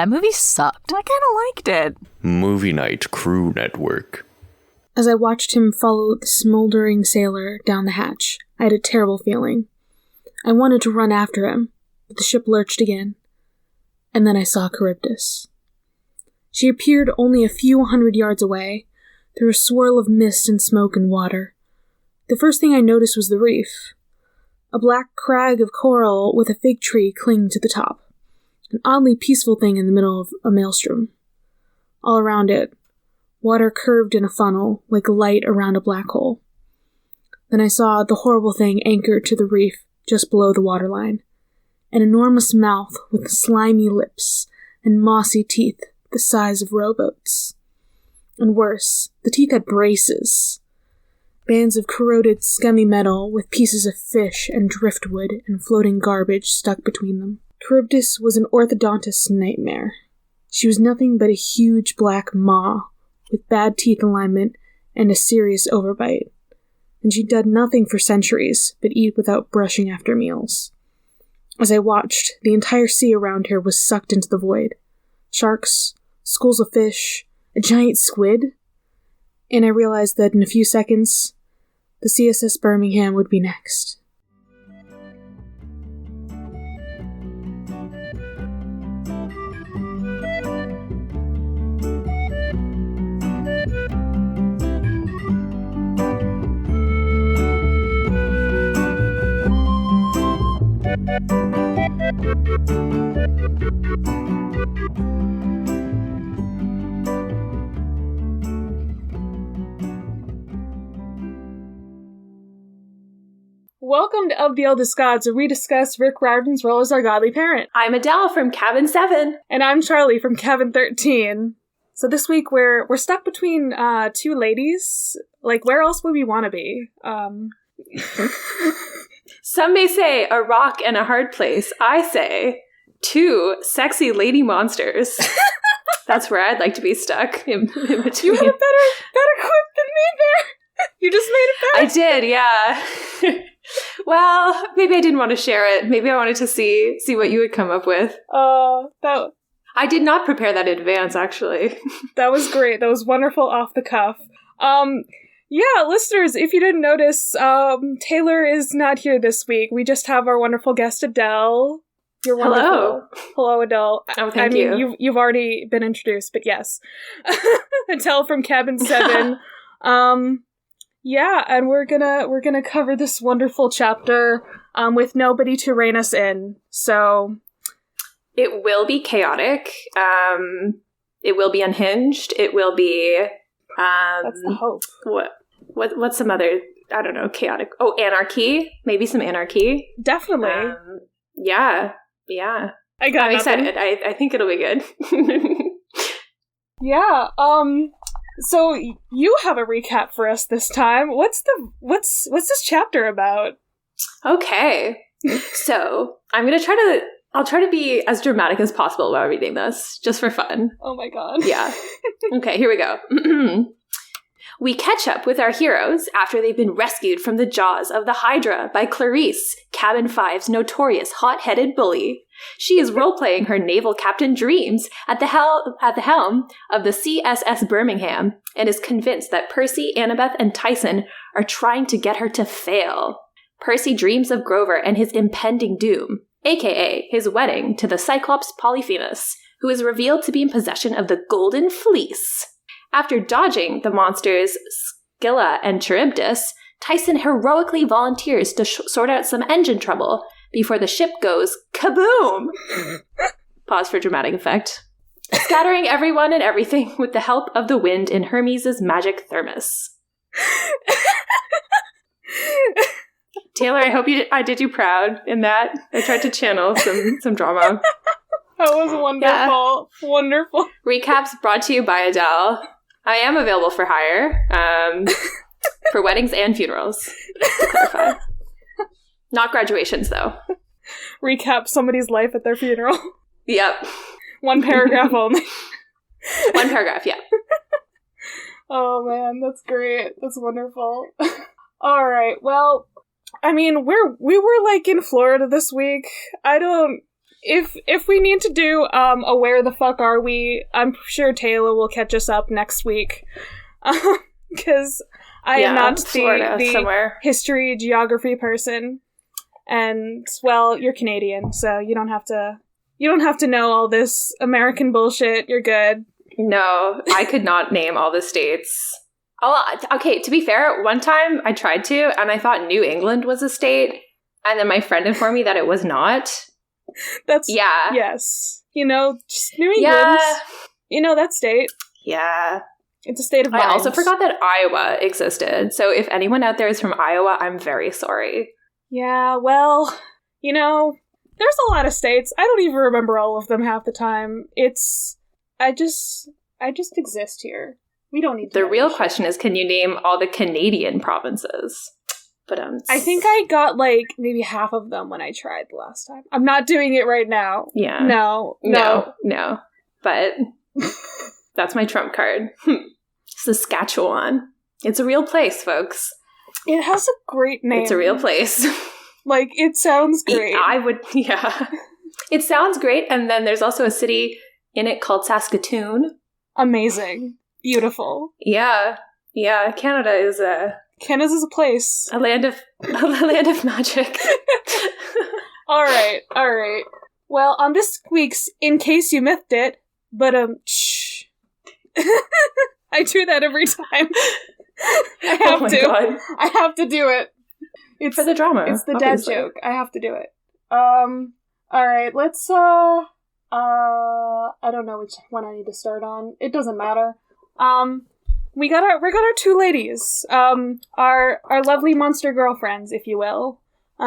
That movie sucked. I kind of liked it. Movie Night Crew Network. As I watched him follow the smoldering sailor down the hatch, I had a terrible feeling. I wanted to run after him, but the ship lurched again. And then I saw Charybdis. She appeared only a few hundred yards away, through a swirl of mist and smoke and water. The first thing I noticed was the reef. A black crag of coral with a fig tree clinging to the top. An oddly peaceful thing in the middle of a maelstrom. All around it, water curved in a funnel, like light around a black hole. Then I saw the horrible thing anchored to the reef just below the waterline. An enormous mouth with slimy lips and mossy teeth the size of rowboats. And worse, the teeth had braces. Bands of corroded, scummy metal with pieces of fish and driftwood and floating garbage stuck between them. Charybdis was an orthodontist's nightmare. She was nothing but a huge black maw with bad teeth alignment and a serious overbite. And she'd done nothing for centuries but eat without brushing after meals. As I watched, the entire sea around her was sucked into the void. Sharks, schools of fish, a giant squid. And I realized that in a few seconds, the CSS Birmingham would be next. Welcome to Of the Eldest Gods, where we discuss Rick Riordan's role as our godly parent. I'm Adele from Cabin 7. And I'm Charlie from Cabin 13. So this week we're stuck between two ladies. Like, where else would we want to be? Some may say a rock and a hard place. I say two sexy lady monsters. That's where I'd like to be stuck in between. You had a better quip than me there. You just made it better. I did, yeah. Well, maybe I didn't want to share it. Maybe I wanted to see what you would come up with. I did not prepare that in advance, actually. That was great. That was wonderful off the cuff. Yeah, listeners, if you didn't notice, Taylor is not here this week. We just have our wonderful guest, Adele. You're wonderful. Hello, Adele. Oh, thank you. I mean, you've already been introduced, but yes. Adele from Cabin 7. Yeah, and we're gonna cover this wonderful chapter with nobody to rein us in. So it will be chaotic. It will be unhinged. It will be that's the hope. What's some other, I don't know, chaotic? Oh, anarchy. Maybe some anarchy. Definitely. Yeah. I'm excited. I think it'll be good. Yeah. So you have a recap for us this time. What's this chapter about? Okay. So I'll try to be as dramatic as possible while reading this, just for fun. Oh my god. Yeah. Okay, here we go. We catch up with our heroes after they've been rescued from the jaws of the Hydra by Clarisse, Cabin 5's notorious hot-headed bully. She is role-playing her naval captain dreams at the helm of the CSS Birmingham and is convinced that Percy, Annabeth, and Tyson are trying to get her to fail. Percy dreams of Grover and his impending doom, aka his wedding to the Cyclops Polyphemus, who is revealed to be in possession of the Golden Fleece. After dodging the monsters Scylla and Charybdis, Tyson heroically volunteers to sort out some engine trouble before the ship goes kaboom! Pause for dramatic effect. Scattering everyone and everything with the help of the wind in Hermes' magic thermos. Taylor, I hope I did you proud in that. I tried to channel some drama. That was wonderful. Yeah. Wonderful. Recaps brought to you by Adele. I am available for hire. For weddings and funerals, to clarify. Not graduations, though. Recap somebody's life at their funeral. Yep. One paragraph only. One paragraph, yeah. Oh, man, that's great. That's wonderful. All right, well, I mean, we were, like, in Florida this week. I don't if we need to do a where the fuck are we, I'm sure Taylor will catch us up next week. Because I am not the history, geography person. And, well, you're Canadian, so you don't have to know all this American bullshit. You're good. No, I could not name all the states. Okay, to be fair, one time I tried to, and I thought New England was a state, and then my friend informed me that it was not. Yes. Just New England. Yeah. That state. Yeah. It's a state of mind. I also forgot that Iowa existed, so if anyone out there is from Iowa, I'm very sorry. Yeah, well, there's a lot of states. I don't even remember all of them half the time. I just exist here. We don't need to. The real question is, can you name all the Canadian provinces? But I think I got maybe half of them when I tried the last time. I'm not doing it right now. Yeah. No. But that's my trump card. Saskatchewan. It's a real place, folks. It has a great name. It's a real place. It sounds great. It sounds great, and then there's also a city in it called Saskatoon. Amazing. Beautiful. Yeah. Canada is Canada's a place. A land of magic. All right. Well, on this week's In Case You Mythed It, but shh. I do that every time. I have to. God. I have to do it. It's for the drama. It's the dad joke. I have to do it. All right. Let's. I don't know which one I need to start on. It doesn't matter. We got our two ladies. Our lovely monster girlfriends, if you will. We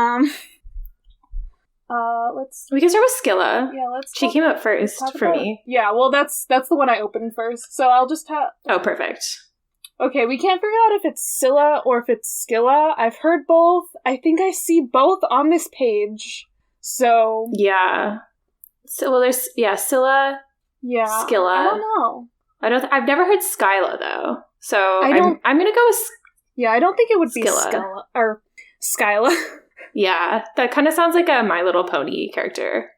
can start with Scylla. Yeah, She came up first for me. Yeah, well, that's the one I opened first. So I'll just have. Oh, perfect. Okay, we can't figure out if it's Scylla or if it's Scylla. I've heard both. I think I see both on this page. So yeah. So there's Scylla. Yeah. Scylla. I don't know. I've never heard Scylla though. So I'm gonna go with. Yeah, I don't think it would be Scylla. Scylla or Scylla. Yeah, that kind of sounds like a My Little Pony character.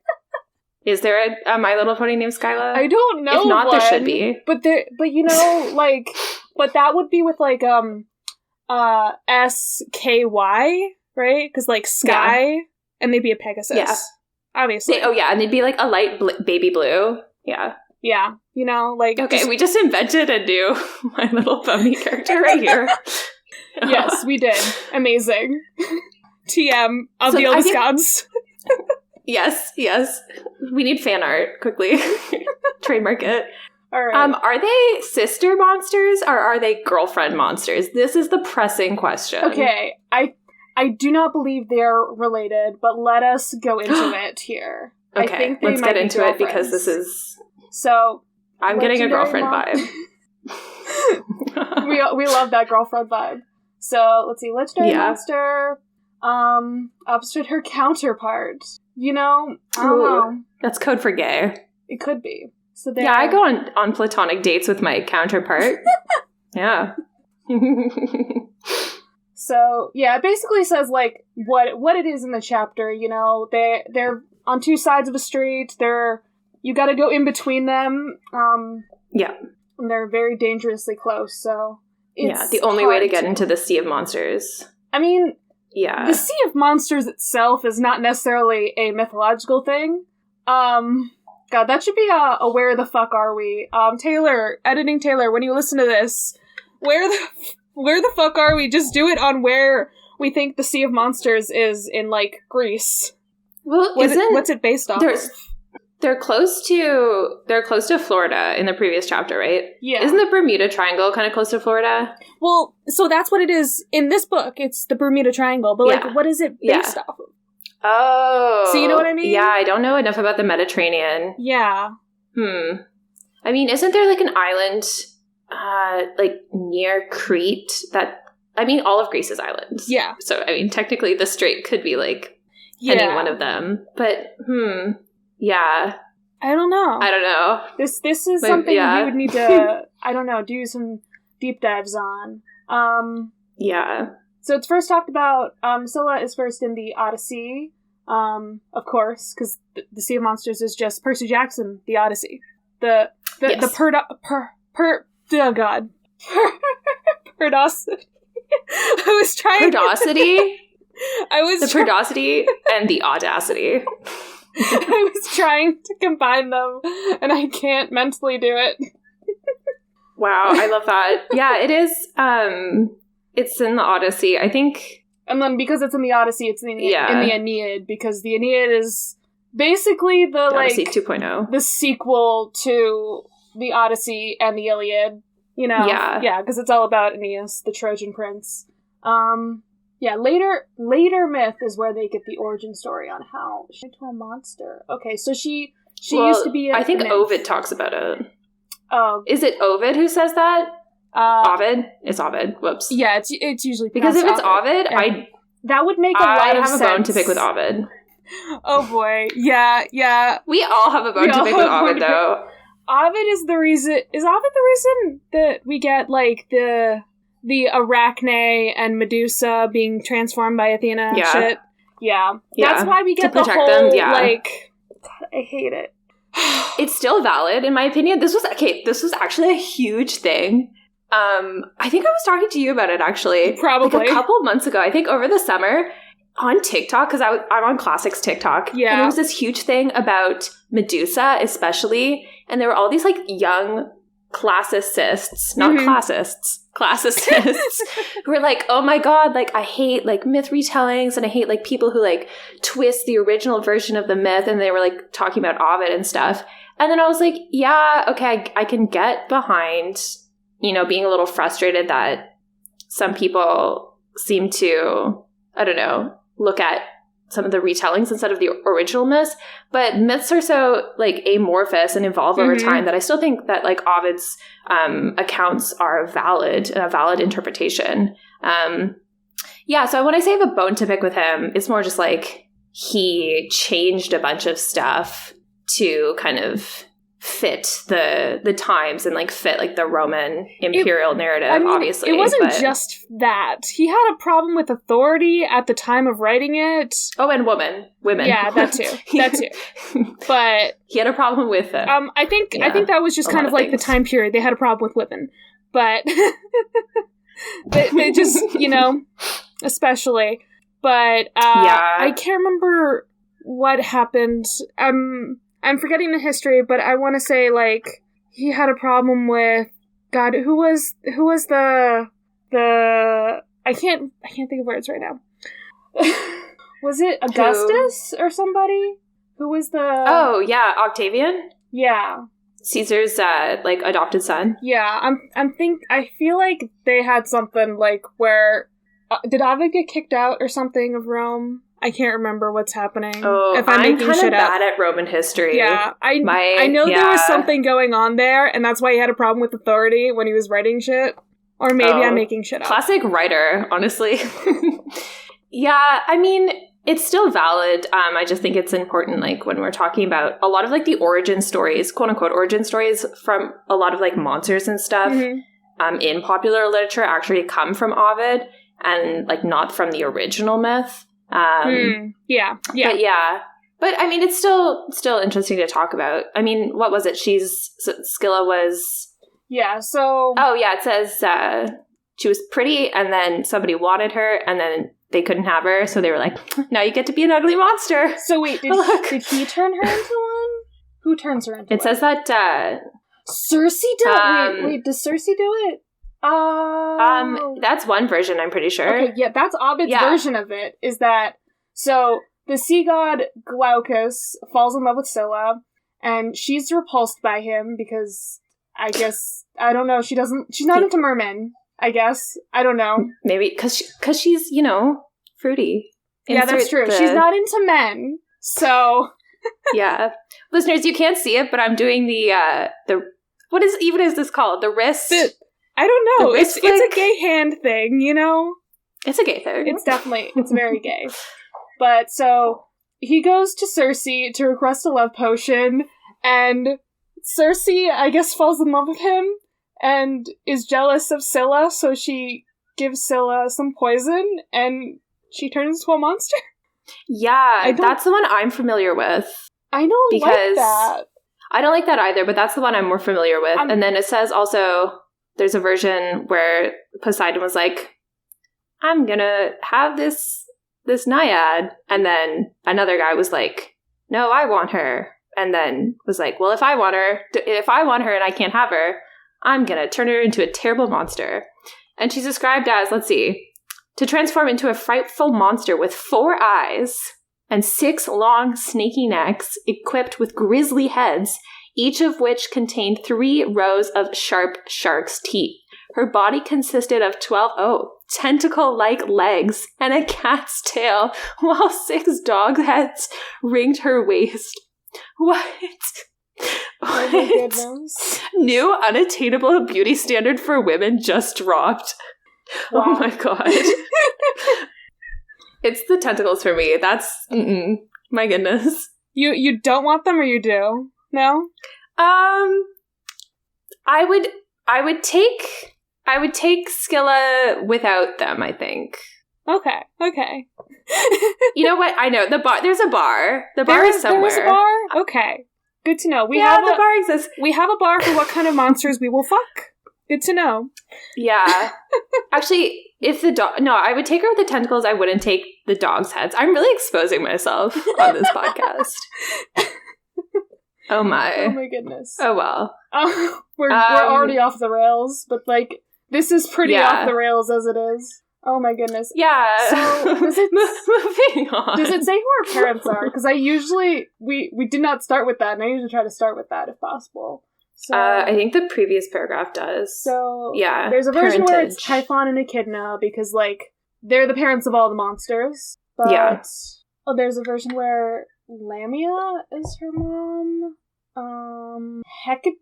Is there a My Little Pony named Scylla? I don't know. If not, there should be. But but that would be with SKY, right? Because Sky, and they'd be a Pegasus. Yeah, obviously. And they'd be a light baby blue. Yeah. Yeah, Okay, we just invented a new My Little Pony character right here. Yes, we did. Amazing. TM of the oldest gods. Yes. We need fan art quickly. Trademark it. All right. Are they sister monsters or are they girlfriend monsters? This is the pressing question. Okay, I do not believe they're related, but let us go into it here. Okay, I think let's get into it because this is. So I'm getting a girlfriend vibe. we love that girlfriend vibe. So let's see. Legendary monster. Opposite her counterpart. I don't know. That's code for gay. It could be. So I go on platonic dates with my counterpart. Yeah. So it basically says what it is in the chapter. They're on two sides of a street. You got to go in between them. Yeah. And they're very dangerously close. So it's the only way to get into the Sea of Monsters. I mean. Yeah. The Sea of Monsters itself is not necessarily a mythological thing. God, that should be a where the fuck are we? Editing Taylor, when you listen to this, where the fuck are we? Just do it on where we think the Sea of Monsters is in, Greece. Well, what's it based off of? They're close to Florida in the previous chapter, right? Yeah. Isn't the Bermuda Triangle kind of close to Florida? Well, so that's what it is in this book. It's the Bermuda Triangle, but what is it based off of? Oh. So you know what I mean? Yeah, I don't know enough about the Mediterranean. Yeah. I mean, isn't there an island near Crete all of Greece is islands. Yeah. So, technically the strait could be any one of them. But, yeah. I don't know. This is something we would need to, do some deep dives on. Yeah. So it's first talked about, Scylla is first in the Odyssey. of course, because the Sea of Monsters is just Percy Jackson, the Odyssey. Oh god. Perdosity. I was trying Perdosity? The Perdosity and the Audacity. I was trying to combine them, and I can't mentally do it. Wow, I love that. Yeah, it is, it's in the Odyssey, I think. And then because it's in the Odyssey, it's in the Aeneid, because the Aeneid is basically the Odyssey 2.0. the sequel to the Odyssey and the Iliad. You know? Yeah, because it's all about Aeneas, the Trojan prince. Later myth is where they get the origin story on how she turned into a monster. Okay, so she used to be I think nymph. Ovid talks about it. Oh. Is it Ovid who says that? Ovid? It's Ovid. Whoops. Yeah, it's usually because if it's Ovid, that would make a lot of sense. I have a bone to pick with Ovid. Oh boy, yeah. We all have a bone to pick with Ovid, though. Ovid is the reason. Is Ovid the reason that we get like the Arachne and Medusa being transformed by Athena? Yeah. Shit. Yeah. That's why we get the whole them, yeah. like. God, I hate it. It's still valid, in my opinion. This was actually a huge thing. I think I was talking to you about it, actually. Probably. Like a couple months ago. I think over the summer on TikTok, because I'm on Classics TikTok. Yeah. And there was this huge thing about Medusa, especially. And there were all these, like, young classicists, not classicists, who were like, oh my god, like, I hate, like, myth retellings, and I hate, like, people who, like, twist the original version of the myth, and they were, like, talking about Ovid and stuff. And then I was like, yeah, okay, I can get behind, you know, being a little frustrated that some people seem to, I don't know, look at some of the retellings instead of the original myths, but myths are so, like, amorphous and evolve over time that I still think that, like, Ovid's accounts are a valid interpretation. So when I say I have a bone to pick with him, it's more just like he changed a bunch of stuff to kind of fit the times and, like, fit, like, the Roman imperial narrative, obviously. It wasn't just that. He had a problem with authority at the time of writing it. Oh, and women. Yeah, that too. But he had a problem with it. I think that was just kind of like the time period. They had a problem with women. But they just, you know, especially. But I can't remember what happened. I'm forgetting the history, but I want to say, like, he had a problem with, God, who was the I can't think of words right now. Was it Augustus or somebody? Who was the... Oh, yeah, Octavian? Yeah. Caesar's, like, adopted son? Yeah, I feel like they had something, like, where... did Ovid get kicked out or something of Rome? I can't remember what's happening. Oh, if I'm kind of bad at Roman history. Yeah, I know there was something going on there, and that's why he had a problem with authority when he was writing shit. Or maybe I'm making shit up. Classic writer, honestly. Yeah, I mean, it's still valid. I just think it's important, like, when we're talking about a lot of, like, the origin stories, quote-unquote origin stories from a lot of, like, monsters and stuff in popular literature actually come from Ovid and, like, not from the original myth. Yeah. But I mean, it's still interesting to talk about. I mean, what was it? Scylla was... Yeah, so... Oh, yeah, it says she was pretty, and then somebody wanted her, and then they couldn't have her, so they were like, now you get to be an ugly monster. So wait, did he turn her into one? Who turns her into one? It says that... Cersei did it? Wait, does Cersei do it? That's one version, I'm pretty sure. Okay, yeah, that's Ovid's version of it, is that, so, the sea god Glaucus falls in love with Scylla, and she's repulsed by him because, I guess, I don't know, she's not into mermen, I guess, I don't know. Maybe, because she's, you know, fruity. Yeah, that's true, she's not into men, so... Yeah. Listeners, you can't see it, but I'm doing the what is this called? The wrist? I don't know. It's a gay hand thing, you know? It's a gay thing. It's very gay. But so he goes to Cersei to request a love potion, and Cersei, I guess, falls in love with him and is jealous of Scylla, so she gives Scylla some poison and she turns into a monster. Yeah, that's the one I'm familiar with. I don't like Because that. I don't like that either, but that's the one I'm more familiar with. And then it says also there's a version where Poseidon was like, I'm gonna have this naiad. And then another guy was like, no, I want her. And then was like, well, if I want her and I can't have her, I'm gonna turn her into a terrible monster. And she's described as, let's see, to transform into a frightful monster with 4 eyes and 6 long, snaky necks, equipped with grisly heads, each of which contained 3 rows of sharp shark's teeth. Her body consisted of 12 tentacle-like legs and a cat's tail, while 6 dog heads ringed her waist. What? Oh my goodness. New unattainable beauty standard for women just dropped. Wow. Oh my god. It's the tentacles for me. That's my goodness. You don't want them, or you do? No? I would take Scylla without them, I think. Okay. You know what? I know the bar. There's a bar. The bar is somewhere. There's a bar? Okay. Good to know. The bar exists. We have a bar for what kind of monsters we will fuck. Good to know. Yeah. Actually, if the dog... No, I would take her with the tentacles. I wouldn't take the dog's heads. I'm really exposing myself on this podcast. Oh my. Oh my goodness. Oh well. We're already off the rails, but like, this is pretty off the rails as it is. Oh my goodness. Yeah. So, moving on. Does it say who our parents are? Because I usually, we did not start with that, and I usually try to start with that if possible. So, I think the previous paragraph does. So, yeah, there's a version where it's Typhon and Echidna, because, like, they're the parents of all the monsters. But, there's a version where Lamia is her mom. Hecate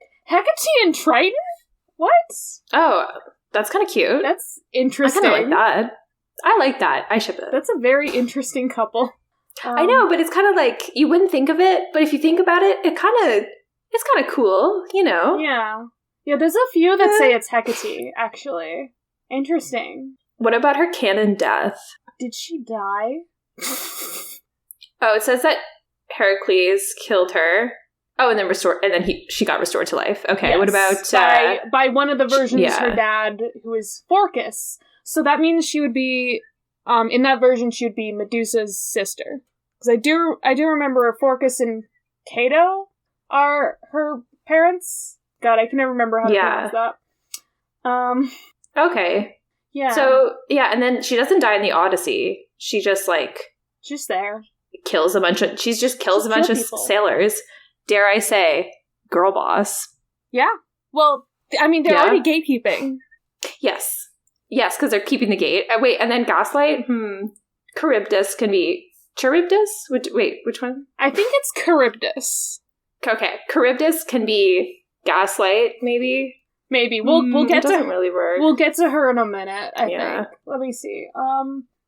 and Triton? What? Oh, that's kind of cute. That's interesting. I kind of like that. I like that. I ship it. That's a very interesting couple. I know, but it's kind of like, you wouldn't think of it, but if you think about it, it's kind of cool, you know? Yeah. Yeah, there's a few that say it's Hecate, actually. Interesting. What about her canon death? Did she die? Oh, it says that Heracles killed her. Oh, and then she got restored to life. Okay, yes. What about... by one of the versions, her dad, who is Phorcys. So that means she would be... in that version, she would be Medusa's sister. Because I do remember Phorcys and Cato are her parents. God, I can never remember how to pronounce that. Okay. Yeah. So, yeah, and then she doesn't die in the Odyssey. She just, like... Just there. Kills a bunch of sailors. Dare I say, girl boss. Yeah. Well, I mean, they're already gatekeeping. Yes. Yes, because they're keeping the gate. Wait, and then Gaslight? Charybdis can be... Charybdis? Which one? I think it's Charybdis. Okay, Charybdis can be Gaslight, maybe? Maybe. We'll get to... It doesn't really work. We'll get to her in a minute, I think. Let me see.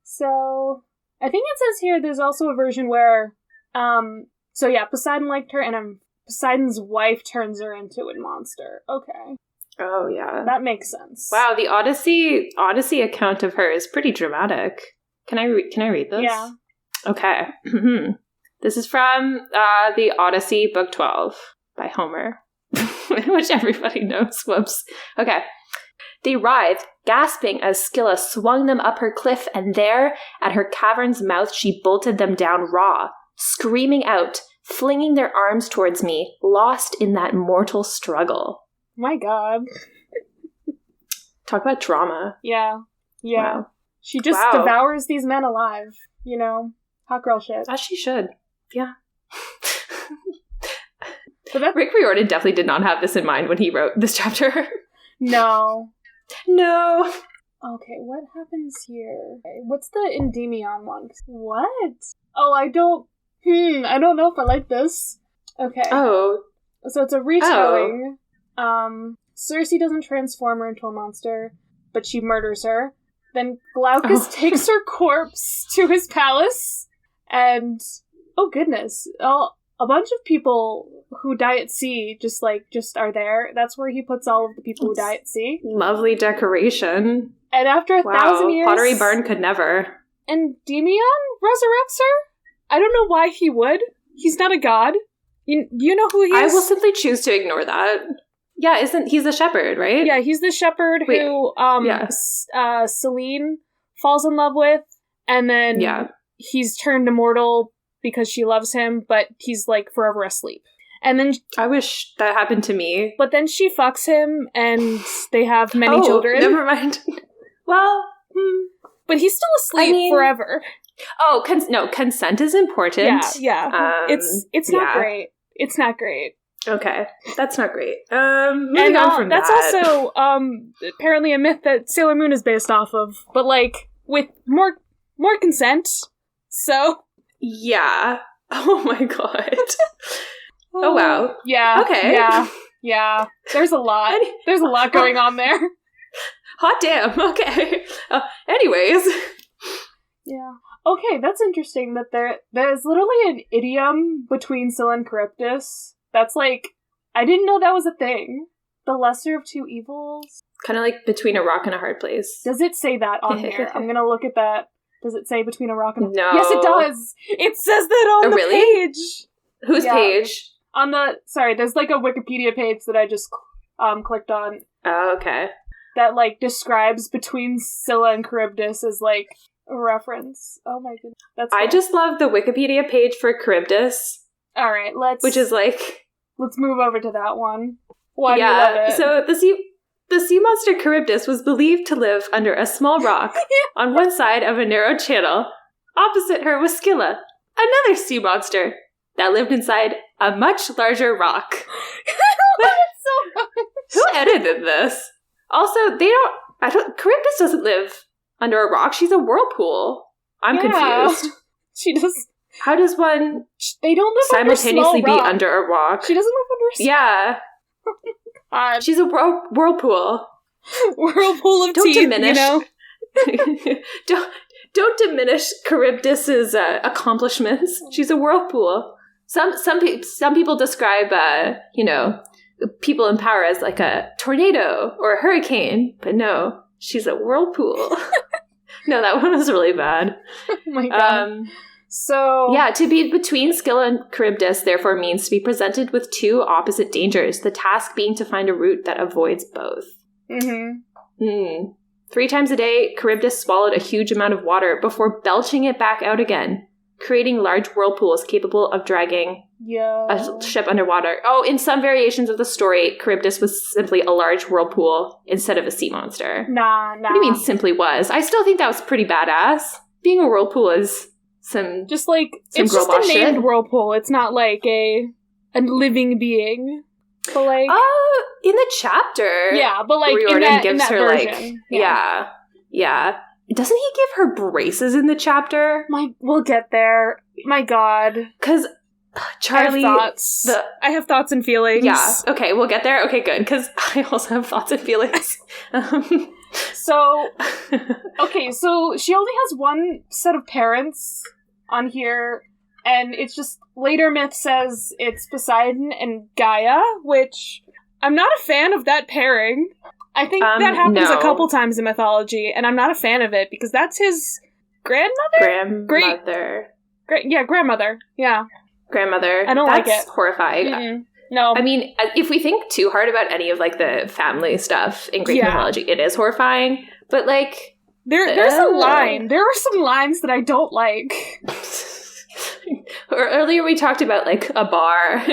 So... I think it says here there's also a version where... So yeah, Poseidon liked her, and Poseidon's wife turns her into a monster. Okay. Oh, yeah. That makes sense. Wow, the Odyssey account of her is pretty dramatic. Can I read this? Yeah. Okay. This is from the Odyssey, Book 12, by Homer, which everybody knows. Whoops. Okay. They writhed, gasping as Scylla swung them up her cliff, and there, at her cavern's mouth, she bolted them down raw, screaming out, flinging their arms towards me, lost in that mortal struggle. My God. Talk about drama. Yeah. Wow. She just devours these men alive, you know? Hot girl shit. As she should. Yeah. But Rick Riordan definitely did not have this in mind when he wrote this chapter. No. Okay, what happens here? What's the Endymion one? What? Oh, I don't know if I like this. Okay. Oh. So it's a retelling. Circe doesn't transform her into a monster, but she murders her. Then Glaucus takes her corpse to his palace, and oh goodness, a bunch of people who die at sea just are there. That's where he puts all of the people who die at sea. Lovely decoration. And after 1,000 years... Pottery Barn could never. Endymion resurrects her? I don't know why he would. He's not a god. Do you know who he is? I will simply choose to ignore that. Yeah, he's the shepherd, right? Yeah, he's the shepherd who Selene falls in love with, and then he's turned immortal because she loves him, but he's like forever asleep. And then I wish that happened to me. But then she fucks him, and they have many children. Never mind. Well, but he's still asleep forever. Oh, consent is important. Yeah. It's not great. It's not great. Okay, that's not great. Moving on from that's that. also apparently a myth that Sailor Moon is based off of, but like with more consent. So yeah. Oh my god. Oh wow. Yeah. Okay. Yeah. There's a lot. There's a lot going on there. Hot damn. Okay. Anyways. Yeah. Okay, that's interesting that there's literally an idiom between Scylla and Charybdis. That's like, I didn't know that was a thing. The lesser of two evils. Kind of like between a rock and a hard place. Does it say that on here? I'm gonna look at that. Does it say between a rock and a... No. Yes, it does! It says that on the page! Whose page? On the... Sorry, there's like a Wikipedia page that I just clicked on. Oh, okay. That like describes between Scylla and Charybdis as like a reference. Oh my goodness. That's cool. I just love the Wikipedia page for Charybdis. Alright, which is like... Let's move over to that one. Why do you love it? So the sea monster Charybdis was believed to live under a small rock on one side of a narrow channel. Opposite her was Scylla, another sea monster that lived inside a much larger rock. so much. Who edited this? Also, Charybdis doesn't live under a rock. She's a whirlpool. I'm confused. She does. How does one they don't live simultaneously under a small be rock. under a rock? She doesn't live under a small Yeah. She's a whirlpool. Whirlpool of Don't teeth, diminish, you know? don't diminish Charybdis's accomplishments. She's a whirlpool. Some people describe people in power as like a tornado or a hurricane, but no, she's a whirlpool. No, that one was really bad. Oh my god. So... Yeah, to be between Scylla and Charybdis therefore means to be presented with two opposite dangers, the task being to find a route that avoids both. 3 times a day, Charybdis swallowed a huge amount of water before belching it back out again, creating large whirlpools capable of dragging a ship underwater. Oh, in some variations of the story, Charybdis was simply a large whirlpool instead of a sea monster. Nah. What do you mean simply was? I still think that was pretty badass. Being a whirlpool is... it's just a named whirlpool. It's not like a living being. But like, in the chapter, but like Riordan in that version. Yeah. Doesn't he give her braces in the chapter? We'll get there. My God, because Charlie, I have thoughts and feelings. Yeah. Okay, we'll get there. Okay, good. Because I also have thoughts and feelings. So she only has one set of parents on here, and it's just later myth says it's Poseidon and Gaia, which I'm not a fan of that pairing. I think that happens a couple times in mythology, and I'm not a fan of it because that's his grandmother. Grandmother. Yeah. Grandmother. I don't like it. That's horrifying. Mm-mm. No. I mean, if we think too hard about any of like the family stuff in Greek mythology, it is horrifying. But like, there's a line. There are some lines that I don't like. Earlier we talked about like a bar.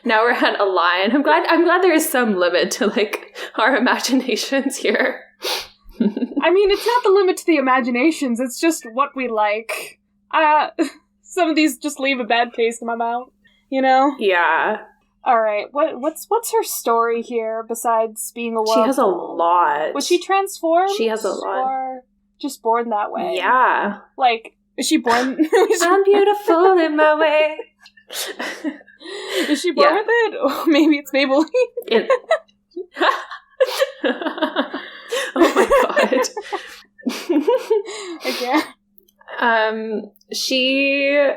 Now we're at a line. I'm glad there is some limit to like our imaginations here. I mean, it's not the limit to the imaginations. It's just what we like. Some of these just leave a bad taste in my mouth. You know? Yeah. All right. What's her story here besides being a whirlpool? She has a lot. Was she transformed? She has a lot. Or just born that way? Yeah. Like, is she born? I'm beautiful in my way. Is she born with it? Or maybe it's Maybelline. Oh my god. Okay. She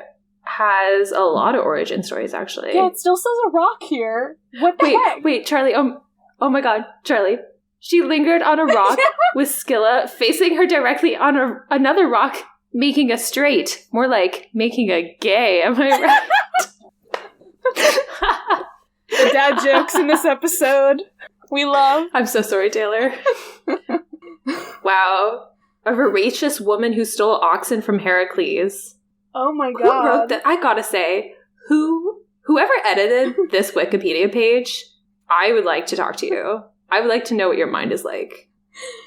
has a lot of origin stories, actually. Yeah, it still says a rock here. What the heck? Wait, Charlie. Oh my god, Charlie. She lingered on a rock with Scylla facing her directly on another rock making a straight. More like making a gay, am I right? The dad jokes in this episode. We love. I'm so sorry, Taylor. Wow. A voracious woman who stole oxen from Heracles. Oh my god. Who wrote that? I gotta say, whoever edited this Wikipedia page, I would like to talk to you. I would like to know what your mind is like.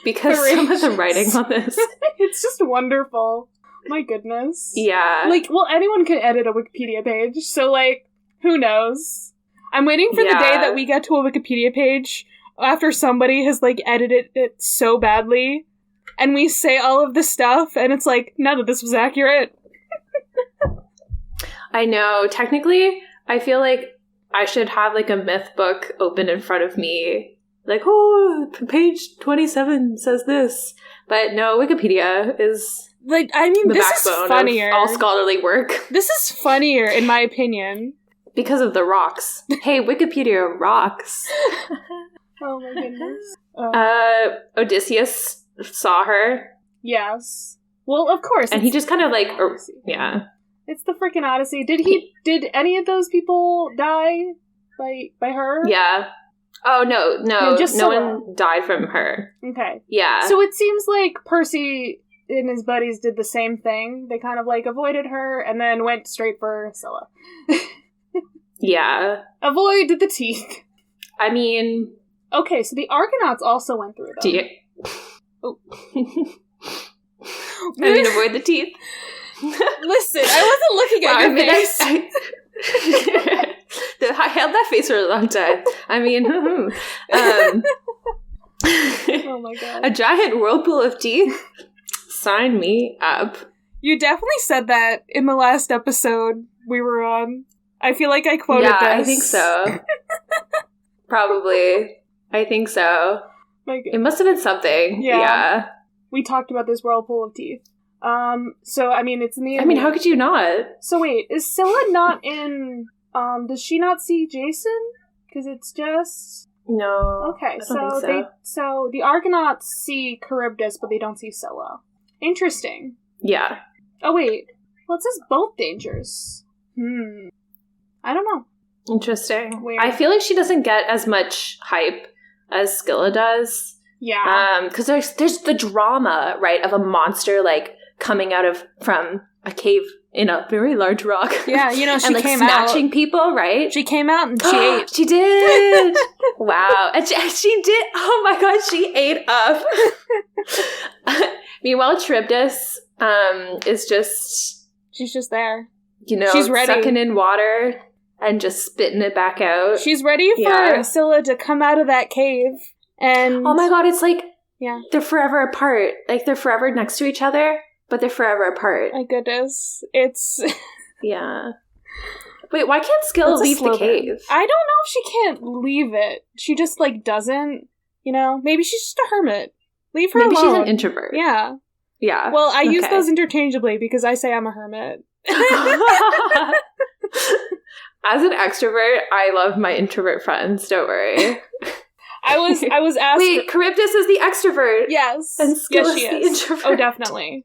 Because some of the writing on this... It's just wonderful. My goodness. Yeah. Like, well, anyone can edit a Wikipedia page, so, like, who knows? I'm waiting for the day that we get to a Wikipedia page after somebody has, like, edited it so badly, and we say all of this stuff, and it's like, none of this was accurate. I know. Technically, I feel like I should have, like, a myth book open in front of me. Like, oh, page 27 says this. But no, Wikipedia is like, I mean, the this is funnier. of all scholarly work. This is funnier, in my opinion. Because of the rocks. Hey, Wikipedia rocks. Oh my goodness. Odysseus saw her. Yes. Well, of course. And he just kind of like, yeah. It's the freaking Odyssey. Did any of those people die by her? Yeah. Oh, no, just no Scylla. one died from her. Okay. Yeah. So it seems like Percy and his buddies did the same thing. They kind of, like, avoided her and then went straight for Scylla. Yeah. Avoid the teeth. I mean... Okay, so the Argonauts also went through them. Oh. I mean, avoid the teeth. Llisten, I wasn't looking at your face. I held that face for a long time. I mean, oh my god. A giant whirlpool of teeth? Sign me up. You definitely said that in the last episode we were on. I feel like I quoted this. Yeah, I think so. Probably. I think so. It must have been something. Yeah. We talked about this whirlpool of teeth. So, I mean, it's in the... I mean, how could you not? So, wait, is Scylla not in... does she not see Jason? Because it's just... No. Okay, I don't think so the Argonauts see Charybdis, but they don't see Scylla. Interesting. Yeah. Oh, wait. Well, it says both dangers. I don't know. Interesting. Weird. I feel like she doesn't get as much hype as Scylla does. Yeah. Because there's the drama, right, of a monster, like, coming out from a cave in a very large rock. Yeah, you know, she and, like, came snatching out. people, right? She came out and she ate. She did! Wow. And she did. Oh my god, she ate up. Meanwhile, Charybdis is just... She's just there. You know, she's ready. Sucking in water and just spitting it back out. She's ready for Scylla to come out of that cave. And oh my god, it's like they're forever apart. Like, they're forever next to each other, but they're forever apart. My goodness. It's... Yeah. Wait, why can't Scylla leave the cave? I don't know if she can't leave it. She just, like, doesn't, you know? Maybe she's just a hermit. Leave her alone. Maybe she's an introvert. Yeah. Yeah. Well, I use those interchangeably because I say I'm a hermit. As an extrovert, I love my introvert friends, don't worry. I was asked... Wait, Charybdis is the extrovert. Yes. And Scylla is the introvert. Oh, definitely.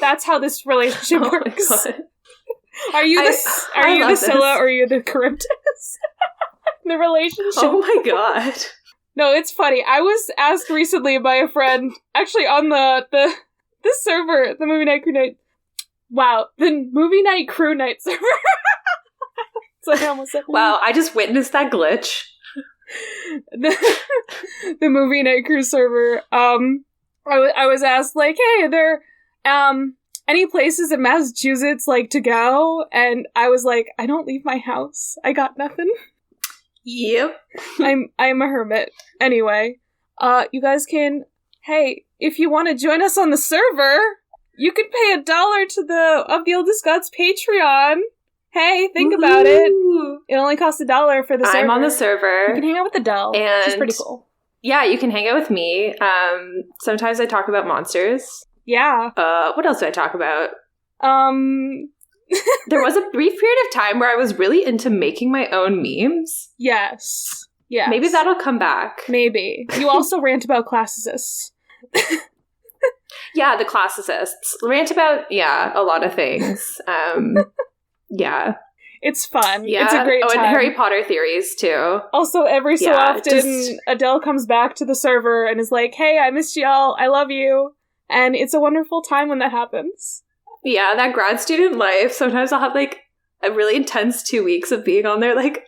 That's how this relationship works. My God. Are you the Scylla or are you the Charybdis? The relationship. Oh my god. No, it's funny. I was asked recently by a friend, actually on the server, the Movie Night Crew Night. Wow, the Movie Night Crew Night server. So I almost said, wow, I just witnessed that glitch. The Movie Night Crew server. I was asked, like, hey, are there any places in Massachusetts like to go? And I was like, I don't leave my house. I got nothing. Yep. I'm a hermit. Anyway, you guys can, hey, if you want to join us on the server, you could pay $1 to the Of the Oldest Gods Patreon. Hey, think about it. It only costs $1 for the server. I'm on the server. You can hang out with Adele. And she's pretty cool. Yeah, you can hang out with me. Sometimes I talk about monsters. Yeah. What else do I talk about? There was a brief period of time where I was really into making my own memes. Yes. Yes. Maybe that'll come back. Maybe. You also rant about classicists. Yeah, the classicists. Rant about, a lot of things. Yeah. It's fun. Yeah. It's a great time. And Harry Potter theories, too. Also, every so often, Adele comes back to the server and is like, hey, I missed y'all. I love you. And it's a wonderful time when that happens. Yeah, that grad student life. Sometimes I'll have, like, a really intense 2 weeks of being on there, like,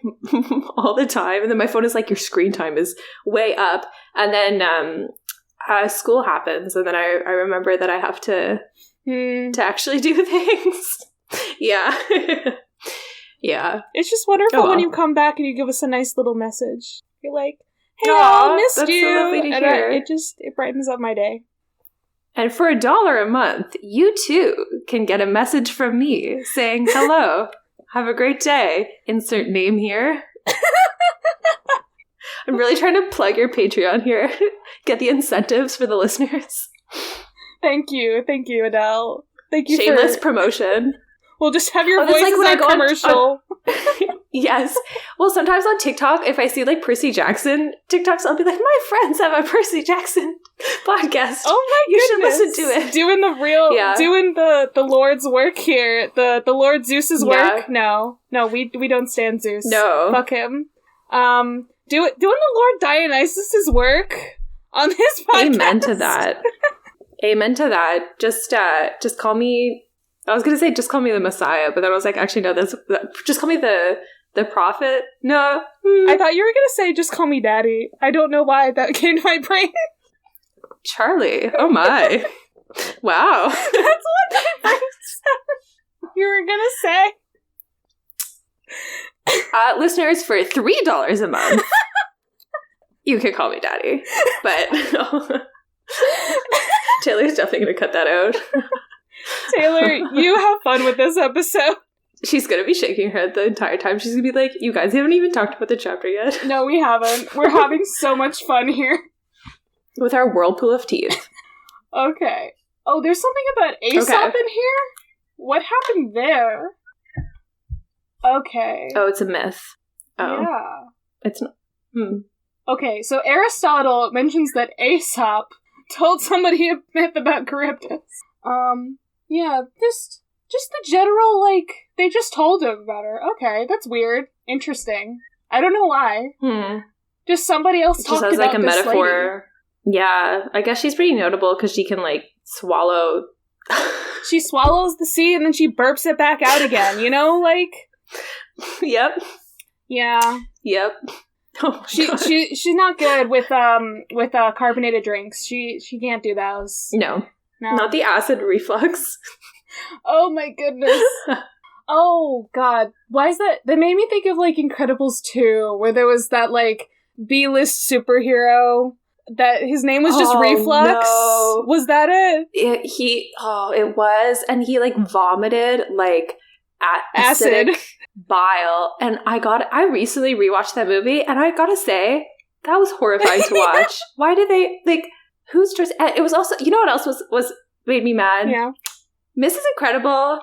all the time. And then my phone is like, your screen time is way up. And then school happens. And then I remember that I have to actually do things. Yeah. Yeah. It's just wonderful when you come back and you give us a nice little message. You're like, hey, I missed you. So lovely to hear. It brightens up my day. And for $1 a month, you too can get a message from me saying, hello, have a great day. Insert name here. I'm really trying to plug your Patreon here. Get the incentives for the listeners. Thank you, Adele. Thank you. Shameless promotion. We'll just have your voice as a commercial. Yes. Well, sometimes on TikTok, if I see like Percy Jackson TikToks, I'll be like, my friends have a Percy Jackson podcast. Oh my goodness. You should listen to it. Doing the real, doing the Lord's work here. The Lord Zeus's work. No, we don't stand Zeus. No. Fuck him. Doing the Lord Dionysus's work on his podcast. Amen to that. Amen to that. Just call me. I was gonna say just call me the Messiah, but then I was like, actually no, just call me the prophet. No, I thought you were gonna say just call me Daddy. I don't know why that came to my brain. Charlie. Oh my! Wow, that's what my brain said. You were gonna say. Listeners, for $3 a month, you can call me Daddy. But Taylor's definitely gonna cut that out. Taylor, you have fun with this episode. She's going to be shaking her head the entire time. She's going to be like, you guys haven't even talked about the chapter yet. No, we haven't. We're having so much fun here. With our whirlpool of teeth. Okay. Oh, there's something about Aesop in here? What happened there? Okay. Oh, it's a myth. Oh. Yeah. It's not. Okay, so Aristotle mentions that Aesop told somebody a myth about Charybdis. Yeah, just the general, like, they just told him about her. Okay, that's weird. Interesting. I don't know why. Just somebody else talked about this like a metaphor. Lady. Yeah, I guess she's pretty notable because she can, like, swallow. She swallows the sea and then she burps it back out again, you know? Like. Yep. Yeah. Yep. Oh she's not good with carbonated drinks. She can't do those. No. Not the acid reflux. Oh my goodness. Oh god. Why is that? That made me think of like Incredibles 2, where there was that like B-list superhero that his name was just Reflux. No. Was that it? It was, and he like vomited like acid bile. And I recently rewatched that movie, and I gotta say, that was horrifying to watch. Why did they like? Who's just? It was also, you know what else was made me mad? Yeah, Mrs. Incredible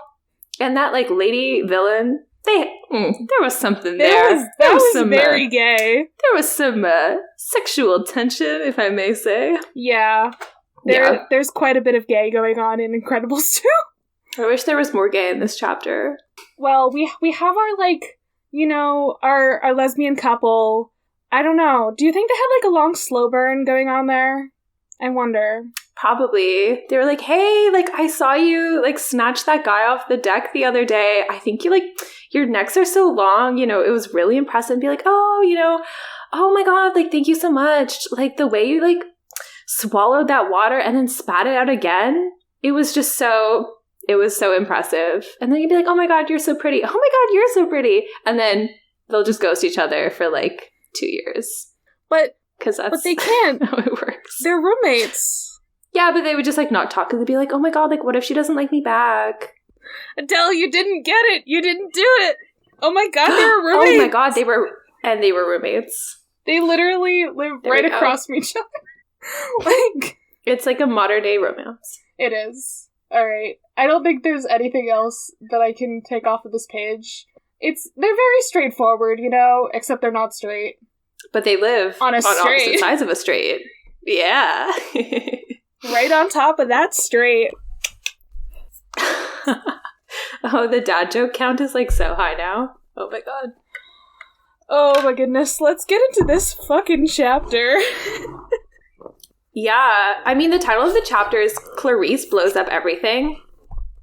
and that like lady villain. There was something there. That was some, very gay. There was some sexual tension, if I may say. Yeah, there's quite a bit of gay going on in Incredibles 2. I wish there was more gay in this chapter. Well, we have our like, you know, our lesbian couple. I don't know. Do you think they had like a long slow burn going on there? I wonder. Probably. They were like, hey, like, I saw you, like, snatch that guy off the deck the other day. I think you, like, your necks are so long, you know, it was really impressive. Be like, oh, you know, oh my god, like, thank you so much. Like, the way you, like, swallowed that water and then spat it out again, it was so impressive. And then you'd be like, oh my god, you're so pretty. Oh my god, you're so pretty. And then they'll just ghost each other for, like, 2 years. But they can't. How it works. They're roommates. Yeah, but they would just, like, not talk, and they'd be like, oh my god, like, what if she doesn't like me back? Adele, you didn't get it! You didn't do it! Oh my god, they were roommates! Oh my god, they were roommates. They literally live right across from each other. Like, it's like a modern-day romance. It is. Alright. I don't think there's anything else that I can take off of this page. They're very straightforward, you know, except they're not straight. But they live on opposite sides of a straight. Yeah. Right on top of that straight. Oh, the dad joke count is like so high now. Oh my god. Oh my goodness. Let's get into this fucking chapter. Yeah, I mean, the title of the chapter is Clarisse Blows Up Everything.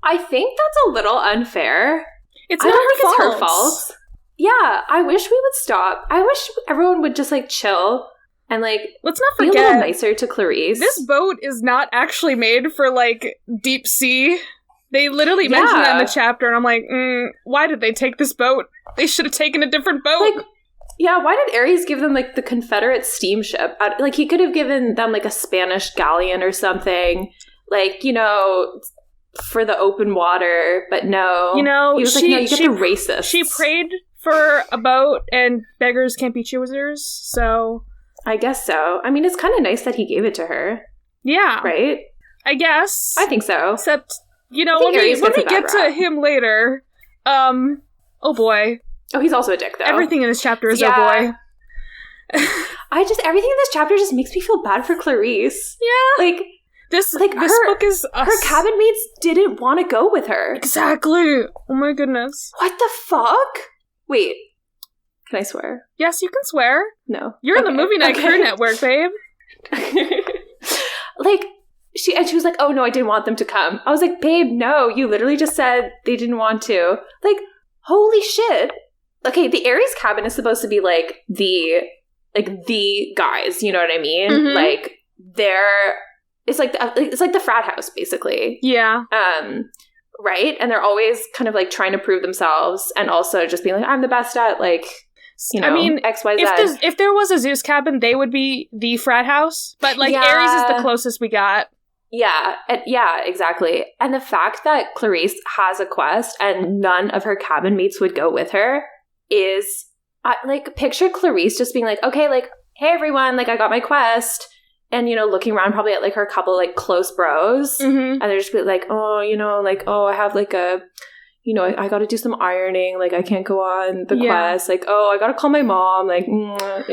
I think that's a little unfair. It's I not don't think it's her fault. fault. Yeah, I wish we would stop. I wish everyone would just, like, chill and, like, Let's not be a forget, little nicer to Clarisse. this boat is not actually made for, like, deep sea. They literally mention that in the chapter, and I'm like, why did they take this boat? They should have taken a different boat. Like, yeah, why did Ares give them, like, the Confederate steamship? Like, he could have given them, like, a Spanish galleon or something. Like, you know, for the open water, but no. You know, he was like, no, you get the racists. She prayed for a boat, and beggars can't be choosers, so... I guess so. I mean, it's kind of nice that he gave it to her. Yeah. Right? I guess. I think so. Except, you know, I think when Ares we gets a get bad to rap. him later, oh boy. Oh, he's also a dick, though. Everything in this chapter is Yeah. oh boy. Everything in this chapter just makes me feel bad for Clarisse. Yeah. Like, This like this her- book is us. her cabin mates didn't want to go with her. Exactly. Oh my goodness. What the fuck? Wait. Can I swear? Yes, you can swear. No. You're in the Okay, Movie Night okay. Crew Network, babe. Like, she was like, oh no, I didn't want them to come. I was like, babe, no, you literally just said they didn't want to. Like, holy shit. Okay, the Ares cabin is supposed to be like the guys, you know what I mean? Mhm. Like, it's like the frat house, basically. Yeah. Right? And they're always kind of like trying to prove themselves and also just being like, I'm the best at, like, you know, I mean, XYZ. if there was a Zeus cabin, they would be the frat house. But, like, Yeah. Ares is the closest we got. Yeah, yeah, exactly. And the fact that Clarisse has a quest and none of her cabin mates would go with her is, like, picture Clarisse just being like, okay, like, hey, everyone, like, I got my quest. And, you know, looking around probably at, like, her couple, like, close bros. Mm-hmm. And they're just be like, oh, you know, like, oh, I have, like, you know, I got to do some ironing. Like, I can't go on the quest. Like, oh, I got to call my mom. Like, you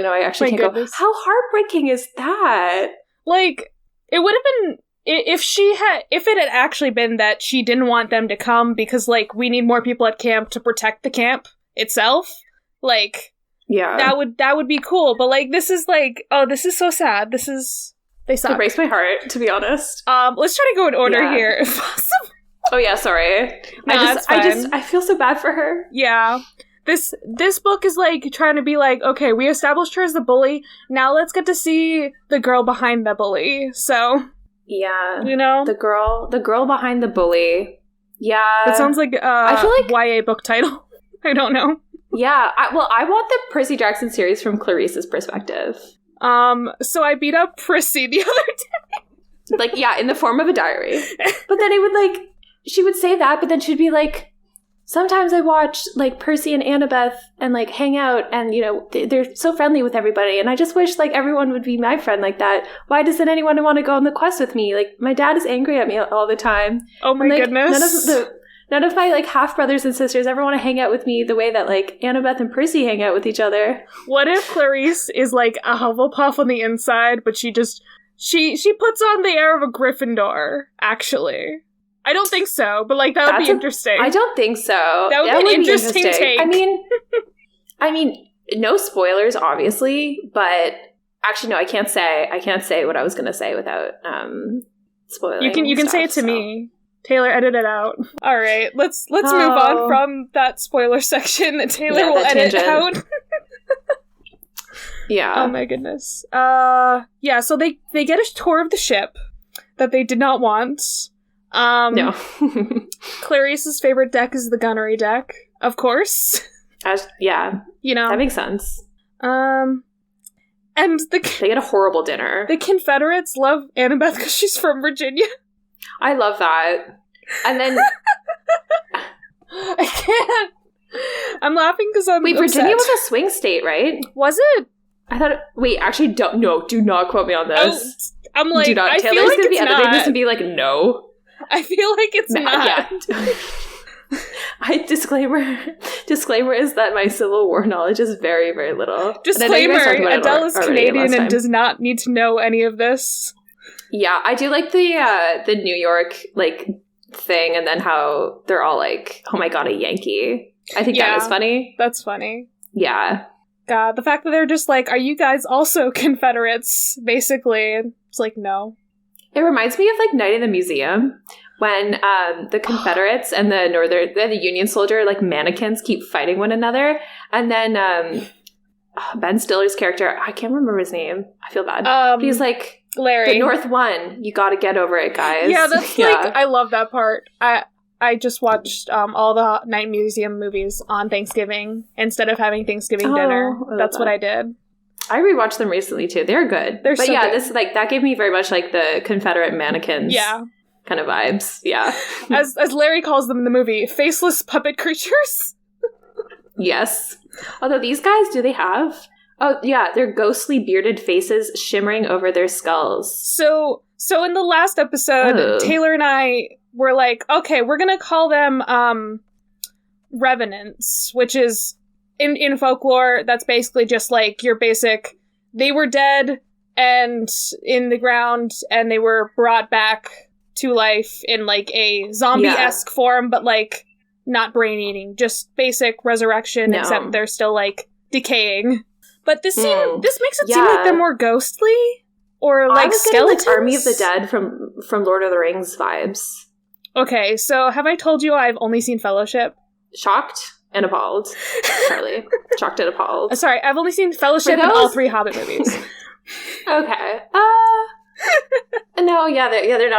know, I actually My can't goodness. go. How heartbreaking is that? Like, it would have been... If it had actually been that she didn't want them to come because, like, we need more people at camp to protect the camp itself, like, Yeah. that would be cool. But, like, this is like, oh, this is so sad. They suck. It breaks my heart, to be honest. Let's try to go in order Yeah. here, if possible. Oh yeah, sorry. No, that's fine. I feel so bad for her. Yeah. This book is, like, trying to be like, okay, we established her as the bully, now let's get to see the girl behind the bully. So, Yeah. you know? The girl behind the bully. Yeah. It sounds like I feel like YA book title. I don't know. Yeah. I want the Percy Jackson series from Clarisse's perspective. So I beat up Prissy the other day. Like, yeah, in the form of a diary. But then it would, like, she would say that, but then she'd be like, sometimes I watch, like, Percy and Annabeth and, like, hang out and, you know, they're so friendly with everybody. And I just wish, like, everyone would be my friend like that. Why doesn't anyone want to go on the quest with me? Like, my dad is angry at me all the time. Oh my And, like, goodness. None of my, like, half-brothers and sisters ever want to hang out with me the way that, like, Annabeth and Percy hang out with each other. What if Clarisse is like a Hufflepuff on the inside, but she puts on the air of a Gryffindor, actually? I don't think so, but, like, that would be interesting. I don't think so. That would be an interesting take. I mean, no spoilers, obviously, but actually, no, I can't say what I was going to say without spoiling. You can say it to me. Taylor, edit it out. All right, let's move on from that spoiler section that Taylor will edit out. Yeah. Oh my goodness. Yeah, so they get a tour of the ship that they did not want. No. Clarisse's favorite deck is the gunnery deck, of course. Yeah. You know. That makes sense. And They get a horrible dinner. the Confederates love Annabeth because she's from Virginia. I love that. And then... I can't. I'm laughing because I'm Wait, upset. Virginia was a swing state, right? Was it? I thought... Wait, actually, do not quote me on this. Oh, I'm like, Do not. I feel Taylor's like going to be it's editing not. this and be like, no. I feel like it's not. Yeah. Disclaimer is that my Civil War knowledge is very, very little. Disclaimer, And I know you guys talked about it Adele is already Canadian last and time. does not need to know any of this. Yeah, I do like the New York like thing, and then how they're all like, "Oh my god, a Yankee." I think that is funny. That's funny. Yeah. God, the fact that they're just like, "Are you guys also Confederates?" Basically, it's like, no. It reminds me of like Night in the Museum when the Confederates and the Union soldier like mannequins keep fighting one another, and then Ben Stiller's character, I can't remember his name. I feel bad. But he's like, Larry. The North won. You got to get over it, guys. Yeah, that's like, I love that part. I just watched all the Night Museum movies on Thanksgiving instead of having Thanksgiving dinner. That's what I did. I rewatched them recently too. They're good. They're so good. This like that gave me very much like the Confederate mannequins. Yeah. Kind of vibes. Yeah. As Larry calls them in the movie, faceless puppet creatures. Yes. Although these guys, do they have? Oh, yeah, they're ghostly bearded faces shimmering over their skulls. So in the last episode, Taylor and I were like, okay, we're going to call them revenants, which is, in folklore, that's basically just like your basic, they were dead and in the ground, and they were brought back to life in like a zombie-esque form, but like not brain-eating, just basic resurrection, except they're still like decaying. But this makes it seem like they're more ghostly, or like skeletons. Like Army of the Dead from Lord of the Rings vibes. Okay, so have I told you I've only seen Fellowship? Shocked and appalled, Charlie. Shocked and appalled. Sorry, I've only seen Fellowship and all 3 Hobbit movies. Okay. No, they're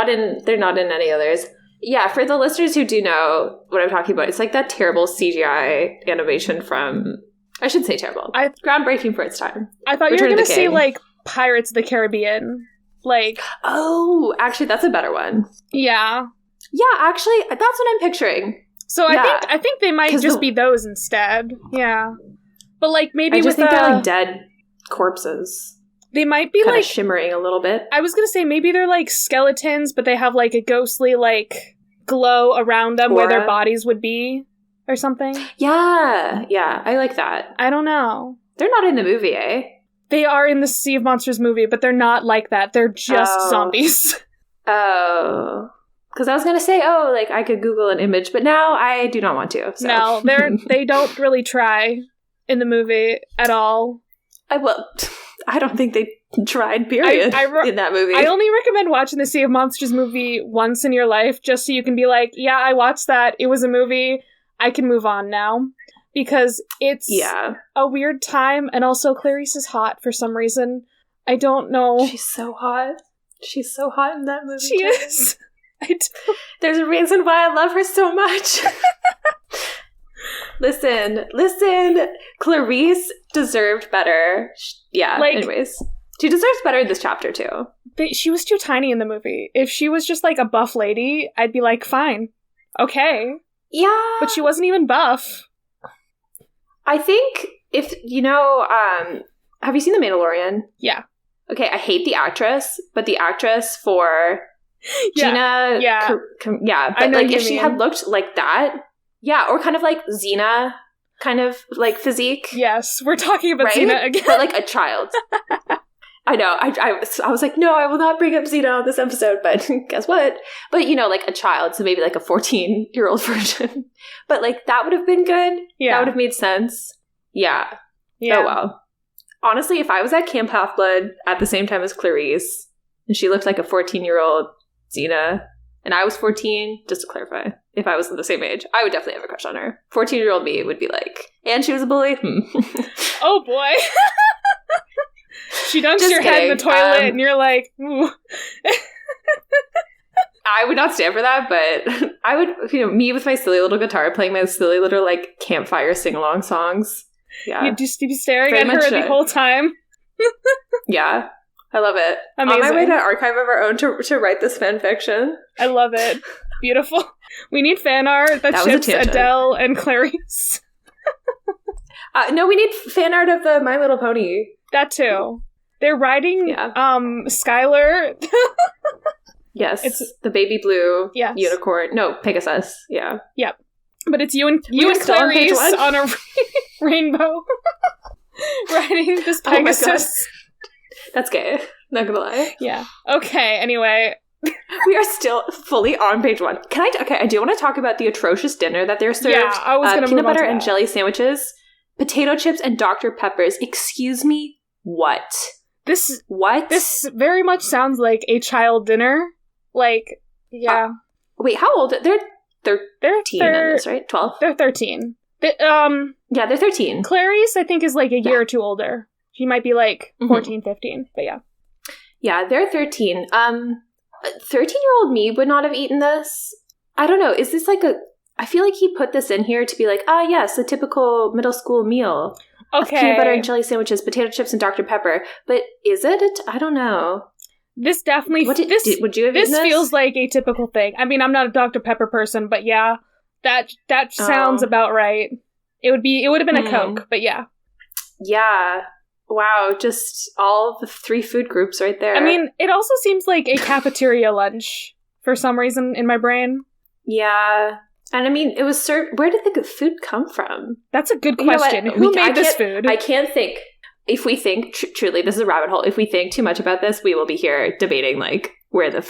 not in any others. Yeah, for the listeners who do know what I'm talking about, it's like that terrible CGI animation from, I should say terrible. Groundbreaking for its time. I thought you were going to say, like, Pirates of the Caribbean. Like... Oh, actually, that's a better one. Yeah. Yeah, actually, that's what I'm picturing. So I think they might just be those instead. Yeah. But, like, maybe I just think they're, like, dead corpses. They might be, kind like... of shimmering a little bit. I was going to say, maybe they're, like, skeletons, but they have, like, a ghostly, like, glow around them where their bodies would be. Or something. Yeah, I like that. I don't know. They're not in the movie, eh? They are in the Sea of Monsters movie, but they're not like that. They're just zombies. Oh. Because I was going to say, like, I could Google an image, but now I do not want to. So. No, they don't really try in the movie at all. I don't think they tried, period, in that movie. I only recommend watching the Sea of Monsters movie once in your life, just so you can be like, yeah, I watched that. It was a movie. I can move on now. Because it's a weird time, and also Clarisse is hot for some reason. I don't know. She's so hot. She's so hot in that movie. She is. There's a reason why I love her so much. Listen. Clarisse deserved better. Yeah, like, anyways. She deserves better this chapter, too. She was too tiny in the movie. If she was just, like, a buff lady, I'd be like, fine. Okay. Yeah. But she wasn't even buff. I think if, have you seen The Mandalorian? Yeah. Okay, I hate the actress, but the actress for Gina... Yeah. But, like, if she had looked like that... Yeah, or kind of like Xena kind of, like, physique. Yes, we're talking about Xena again. But, like, a child. I know. I was like, no, I will not bring up Xena on this episode, but guess what? But, like a child, so maybe like a 14-year-old version. But, like, that would have been good. Yeah. That would have made sense. Yeah. Oh, well. Honestly, if I was at Camp Half-Blood at the same time as Clarisse, and she looked like a 14-year-old Xena, and I was 14, just to clarify, if I was the same age, I would definitely have a crush on her. 14-year-old me would be like, and she was a bully? Oh, boy. She dunks your head in the toilet, and you're like, ooh. I would not stand for that, but I would, me with my silly little guitar playing my silly little, like, campfire sing-along songs. Yeah. You'd just be staring at her the whole time. Yeah. I love it. Amazing. On my way to Archive of Our Own to write this fan fiction. I love it. Beautiful. We need fan art that ships Adele and Clarisse. No, we need fan art of the My Little Pony. That too. They're riding Scylla. Yes. It's the baby blue unicorn. No, Pegasus. Yeah. Yep. But it's you and Clarisse on a rainbow riding this Pegasus. That's gay. Not gonna lie. Yeah. Okay, anyway. We are still fully on page 1. I do want to talk about the atrocious dinner that they're served. Yeah, I was going to peanut butter and jelly sandwiches, potato chips, and Dr. Peppers. Excuse me, what? What? This very much sounds like a child dinner. Like, yeah. Wait, how old? They're 13 in this, right? 12? They're 13. Yeah, they're 13. Clarisse, I think, is like a year or two older. She might be like 14, 15, but yeah. Yeah, they're 13. 13-year-old me would not have eaten this. I don't know. Is this like I feel like he put this in here to be like, yes, a typical middle school meal. Okay. Peanut butter and jelly sandwiches, potato chips, and Dr. Pepper. But is it? I don't know. This definitely... would you have eaten this? This feels like a typical thing. I mean, I'm not a Dr. Pepper person, but yeah, that sounds about right. It would have been a Coke, but yeah. Yeah. Wow, just all the 3 food groups right there. I mean, it also seems like a cafeteria lunch for some reason in my brain. Yeah. And I mean, it was served... Where did the food come from? That's a good question. Who made this food? I can't think. If we think... truly, this is a rabbit hole. If we think too much about this, we will be here debating, like, where the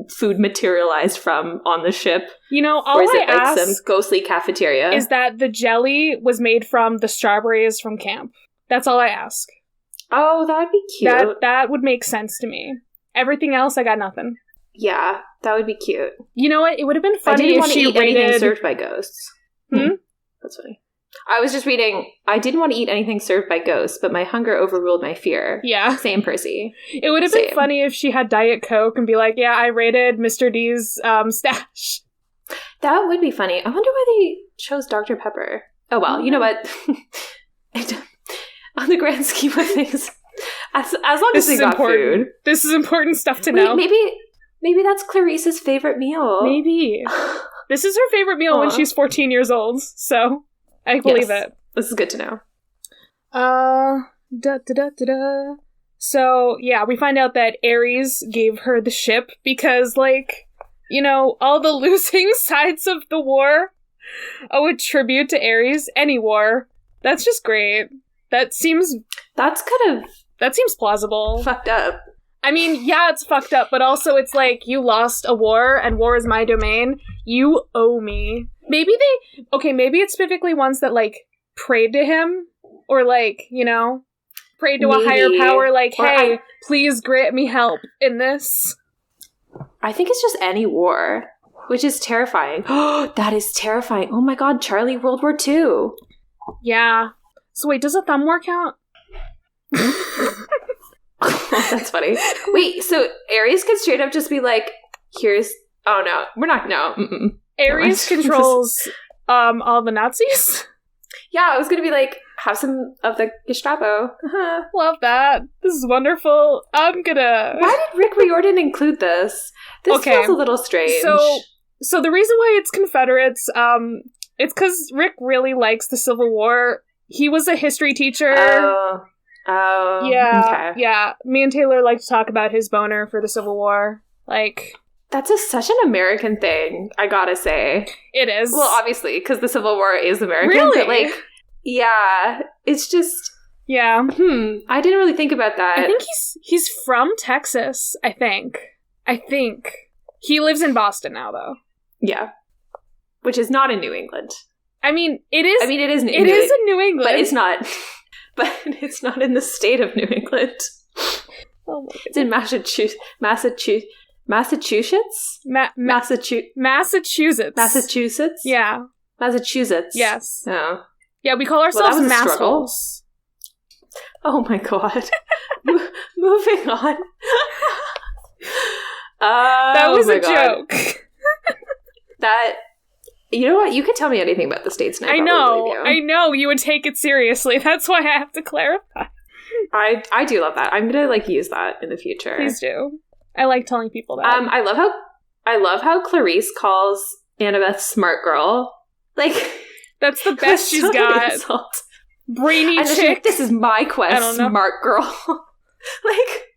food materialized from on the ship. You know, all or is I it like ask some ghostly cafeteria? Is that the jelly was made from the strawberries from camp. That's all I ask. Oh, that would be cute. That would make sense to me. Everything else, I got nothing. Yeah, that would be cute. You know what? It would have been funny if she rated... anything served by ghosts. That's funny. I was just reading, I didn't want to eat anything served by ghosts, but my hunger overruled my fear. Yeah. Same, Percy. It would have been funny if she had Diet Coke and be like, yeah, I raided Mr. D's stash. That would be funny. I wonder why they chose Dr. Pepper. Oh, well, you know what? On the grand scheme of things, as long as they got food. This is important stuff to know. Maybe that's Clarisse's favorite meal. Maybe. This is her favorite meal when she's 14 years old, so I believe it. This is good to know. So, yeah, we find out that Ares gave her the ship because, like, you know, all the losing sides of the war owe a tribute to Ares. Any war. That's just great. That seems plausible. Fucked up. I mean, yeah, it's fucked up, but also it's like, you lost a war, and war is my domain. You owe me. Maybe it's specifically ones that, like, prayed to him, or, like, you know, prayed to a higher power, like, hey, please grant me help in this. I think it's just any war, which is terrifying. Oh, that is terrifying. Oh my god, Charlie, World War II. Yeah. So wait, does a thumb war count? Oh, that's funny. Wait, so Ares could straight up just be like, oh no, we're not, no. Mm-mm. Ares controls all the Nazis? Yeah, I was gonna be like, have some of the Gestapo. Love that. This is wonderful. Why did Rick Riordan include this? This feels a little strange. So the reason why it's Confederates, it's because Rick really likes the Civil War. He was a history teacher. Oh. Yeah. Okay. Yeah. Me and Taylor like to talk about his boner for the Civil War. Like, that's such an American thing, I gotta say. It is. Well, obviously, because the Civil War is American. Really? But, like, yeah, it's just... Yeah. I didn't really think about that. I think he's from Texas, I think. He lives in Boston now, though. Yeah. Which is not in New England. I mean, it is. It is. It is in New England, but it's not. But it's not in the state of New England. Oh my goodness. It's in Massachusetts. Massachusetts. Massachusetts. Yeah. Massachusetts. Yes. Oh. Yeah, we call ourselves massholes. Oh my god. Moving on. That was a joke. You know what? You can tell me anything about the States now. I know. You would take it seriously. That's why I have to clarify. I do love that. I'm gonna use that in the future. Please do. I like telling people that. I love how Clarisse calls Annabeth smart girl. Like, that's the best she's got. Brainy chick. Like, this is my quest, smart girl. Like,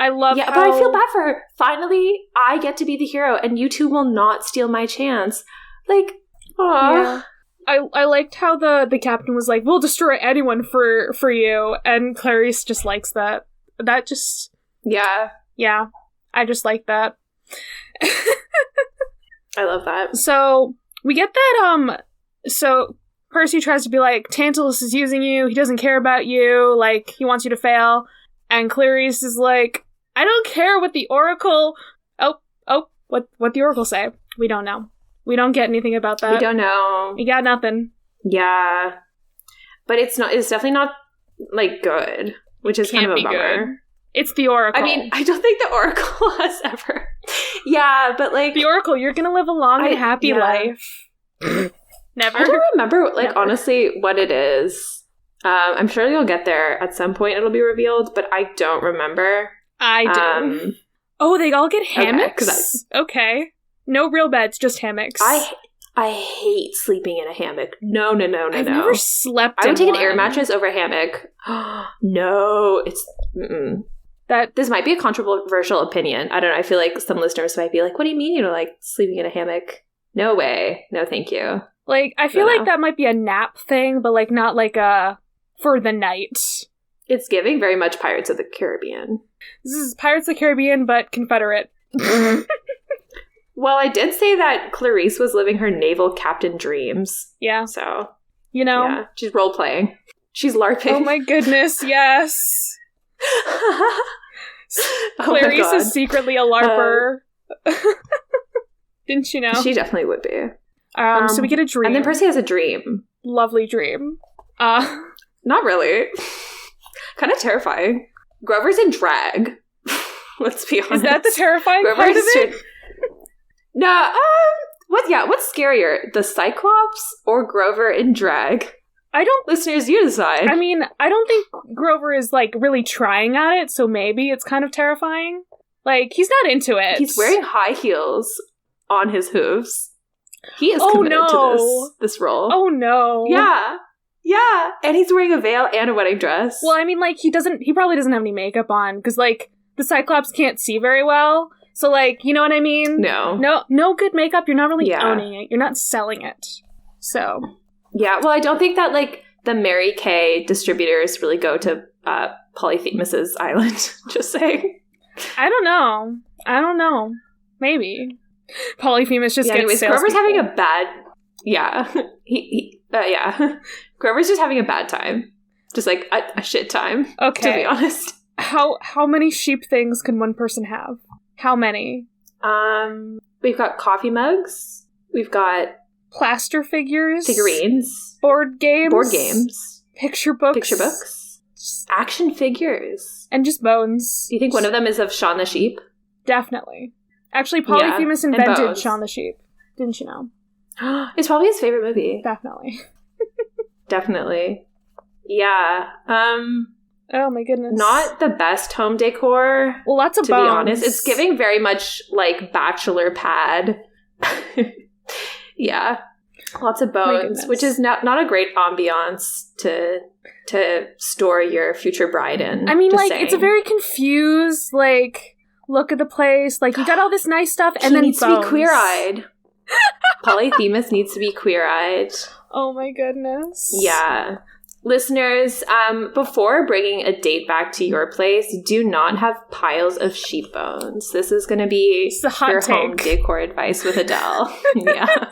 I love but I feel bad for her. Finally, I get to be the hero, and you two will not steal my chance. Like, aww. Yeah. I liked how the captain was like, we'll destroy anyone for you, and Clarisse just likes that. that just... Yeah. Yeah. I just like that. I love that. So, we get that, so Percy tries to be like, Tantalus is using you, he doesn't care about you, like, he wants you to fail. And Clarisse is like, I don't care what the Oracle... What the Oracle say? We don't know. We don't get anything about that. We don't know. We got nothing. Yeah. But it's definitely not, like, good, which is kind of a bummer. Good. It's the Oracle. I mean, I don't think the Oracle has ever... Yeah, but, like... The Oracle, you're gonna live a long and happy life. Never. I don't remember, like, honestly, what it is. I'm sure you'll get there at some point. It'll be revealed, but I don't remember. I do. Oh, they all get hammocks? Okay. No real beds, just hammocks. I hate sleeping in a hammock. No. I've never slept in I would take one. an air mattress over a hammock. No, it's... This might be a controversial opinion. I don't know. I feel like some listeners might be like, what do you mean you don't like sleeping in a hammock? No way. No, thank you. Like, I feel like that might be a nap thing, but, like, not like a for the night. It's giving very much Pirates of the Caribbean. This is Pirates of the Caribbean, but Confederate. Well, I did say that Clarisse was living her naval captain dreams. Yeah. So, you know. Yeah, she's role-playing. She's LARPing. Oh my goodness, yes. Clarisse is secretly a LARPer. Didn't you know? She definitely would be. So we get a dream. And then Percy has a dream. Lovely dream. Not really. Kind of terrifying. Grover's in drag. Let's be honest. Is that the terrifying part of it? No, what's scarier? The Cyclops or Grover in drag? Listeners, you decide. I mean, I don't think Grover is, like, really trying at it, so maybe it's kind of terrifying. Like, he's not into it. He's wearing high heels on his hooves. He is committed to this role. Oh, no. Yeah. And he's wearing a veil and a wedding dress. Well, I mean, like, he probably doesn't have any makeup on, because, like, the Cyclops can't see very well. So, like, you know what I mean? No good makeup. You're not really owning it. You're not selling it. So... Yeah, well, I don't think that, like, the Mary Kay distributors really go to Polyphemus's island. Just saying. I don't know. Maybe. Polyphemus just gets anyways, Grover's having a bad... Yeah. Yeah. Grover's just having a bad time. Just, like, a shit time, to be honest. How many sheep things can one person have? How many? We've got coffee mugs. We've got... plaster figures, figurines, board games, picture books, action figures, and just bones. Do you think one of them is of Shaun the Sheep? Definitely. Actually, Polyphemus invented Shaun the Sheep. Didn't you know? It's probably his favorite movie. Definitely. Definitely. Yeah. Oh my goodness. Not the best home decor. Well, lots of to bones. be honest. It's giving very much like bachelor pad. Yeah. Lots of bones, which is not a great ambiance to store your future bride in. I mean, just like, saying. It's a very confused, like, look at the place. Like, you got all this nice stuff, and then needs to be queer-eyed. Polyphemus needs to be queer-eyed. Oh my goodness. Yeah. Listeners, before bringing a date back to your place, do not have piles of sheep bones. This is going to be your home decor advice with Adele. Yeah.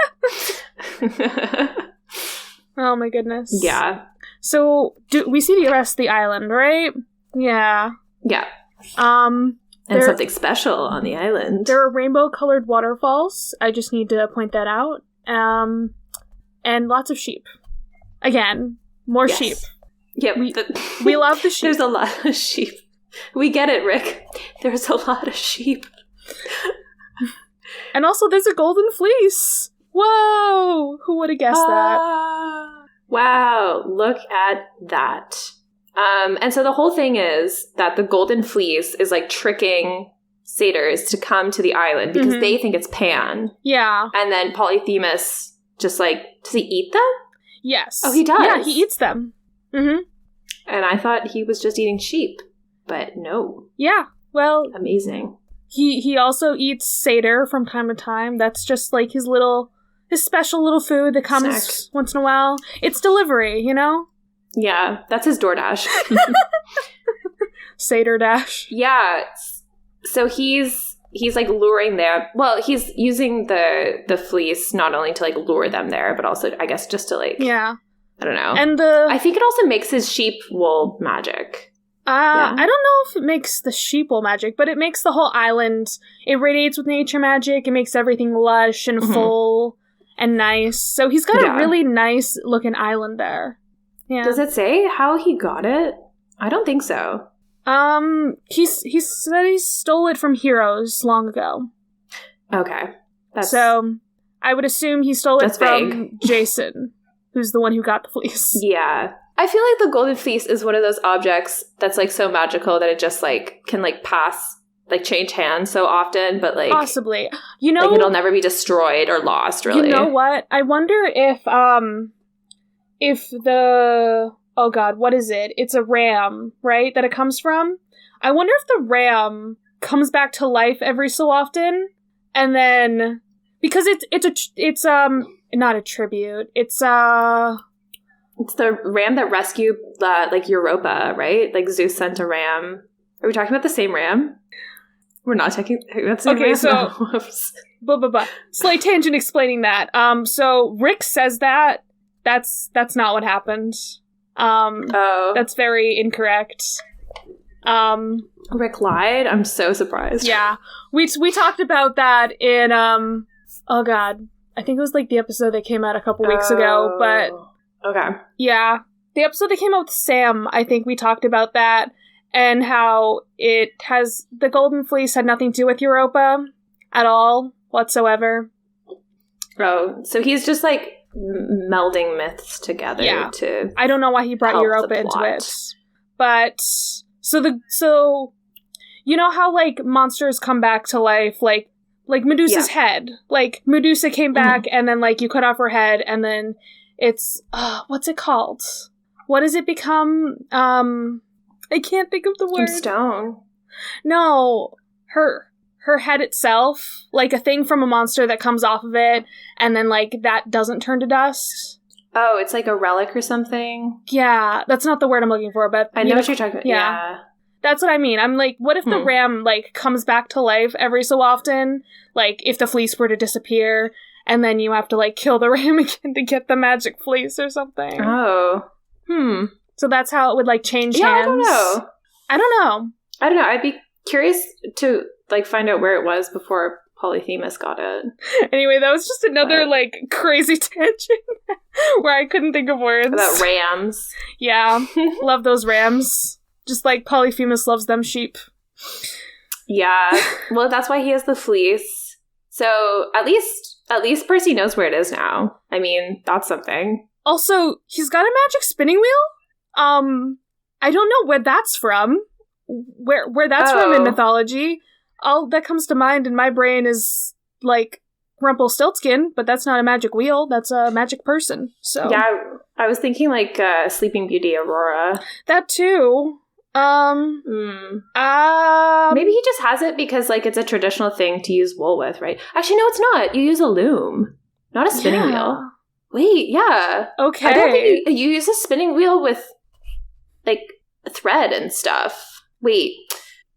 Oh my goodness. Yeah. So, we see the rest of the island, right? Yeah. Yeah. And something special on the island. There are rainbow-colored waterfalls. I just need to point that out. And lots of sheep. Again. More sheep. Yeah, we love the sheep. There's a lot of sheep. We get it, Rick. There's a lot of sheep. And also, there's a golden fleece. Whoa! Who would have guessed that? Wow, look at that. And so the whole thing is that the golden fleece is like tricking satyrs to come to the island because they think it's Pan. Yeah. And then Polyphemus just like, does he eat them? Yes. Oh, he does? Yeah, he eats them. Mm-hmm. And I thought he was just eating sheep, but no. Yeah, well... Amazing. He also eats satyr from time to time. That's just like his special little food that comes once in a while. It's delivery, you know? Yeah, that's his DoorDash. Satyr dash. Yeah. So he's like luring them. Well, he's using the fleece not only to like lure them there, but also I guess just to like Yeah. I don't know. And I think it also makes his sheep wool magic. I don't know if it makes the sheep wool magic, but it makes the whole island, it radiates with nature magic, it makes everything lush and full and nice. So he's got a really nice looking island there. Yeah. Does it say how he got it? I don't think so. He said he stole it from heroes long ago. Okay. So I would assume he stole it from vague. Jason, who's the one who got the fleece. Yeah. I feel like the golden fleece is one of those objects that's like so magical that it just like can like change hands so often, but like possibly, you know, like it'll never be destroyed or lost. Really, you know what? I wonder if the oh god, what is it? It's a ram, right? That it comes from. I wonder if the ram comes back to life every so often, and then because it's not a tribute. It's the ram that rescued, like, Europa, right? Like, Zeus sent a ram. Are we talking about the same ram? We're not talking about the same ram? So, slight tangent explaining that. So, Rick says that. That's not what happened. That's very incorrect. Rick lied? I'm so surprised. Yeah. We talked about that in, oh god. I think it was, like, the episode that came out a couple weeks ago, but... Okay. Yeah. The episode that came out with Sam, I think we talked about that, and how the Golden Fleece had nothing to do with Europa at all, whatsoever. Oh, so he's just, like, melding myths together to I don't know why he brought Europa into it. But, so, you know how, like, monsters come back to life, like Medusa's head? Like, Medusa came back, and then, like, you cut off her head, and then... It's, what's it called? What does it become? I can't think of the word. Stone. No, her head itself, like a thing from a monster that comes off of it, and then, like, that doesn't turn to dust. Oh, it's like a relic or something? Yeah, that's not the word I'm looking for, but... I know what you're talking about. Yeah. That's what I mean. I'm like, what if the ram, like, comes back to life every so often? Like, if the fleece were to disappear... And then you have to, like, kill the ram again to get the magic fleece or something. Oh. So that's how it would, like, change hands? I don't know. I don't know. I'd be curious to, like, find out where it was before Polyphemus got it. Anyway, that was just another, like, crazy tangent where I couldn't think of words. About rams. Yeah. Love those rams. Just like Polyphemus loves them sheep. Yeah. Well, that's why he has the fleece. So, at least Percy knows where it is now. I mean, that's something. Also, he's got a magic spinning wheel. I don't know where that's from. Where that's from in mythology. All that comes to mind in my brain is, like, Rumpelstiltskin, but that's not a magic wheel. That's a magic person. So yeah, I was thinking, like, Sleeping Beauty Aurora. That too. Maybe he just has it because, like, it's a traditional thing to use wool with, right? Actually, no, it's not. You use a loom, not a spinning wheel. Wait, yeah. Okay. I don't think you use a spinning wheel with, like, thread and stuff. Wait,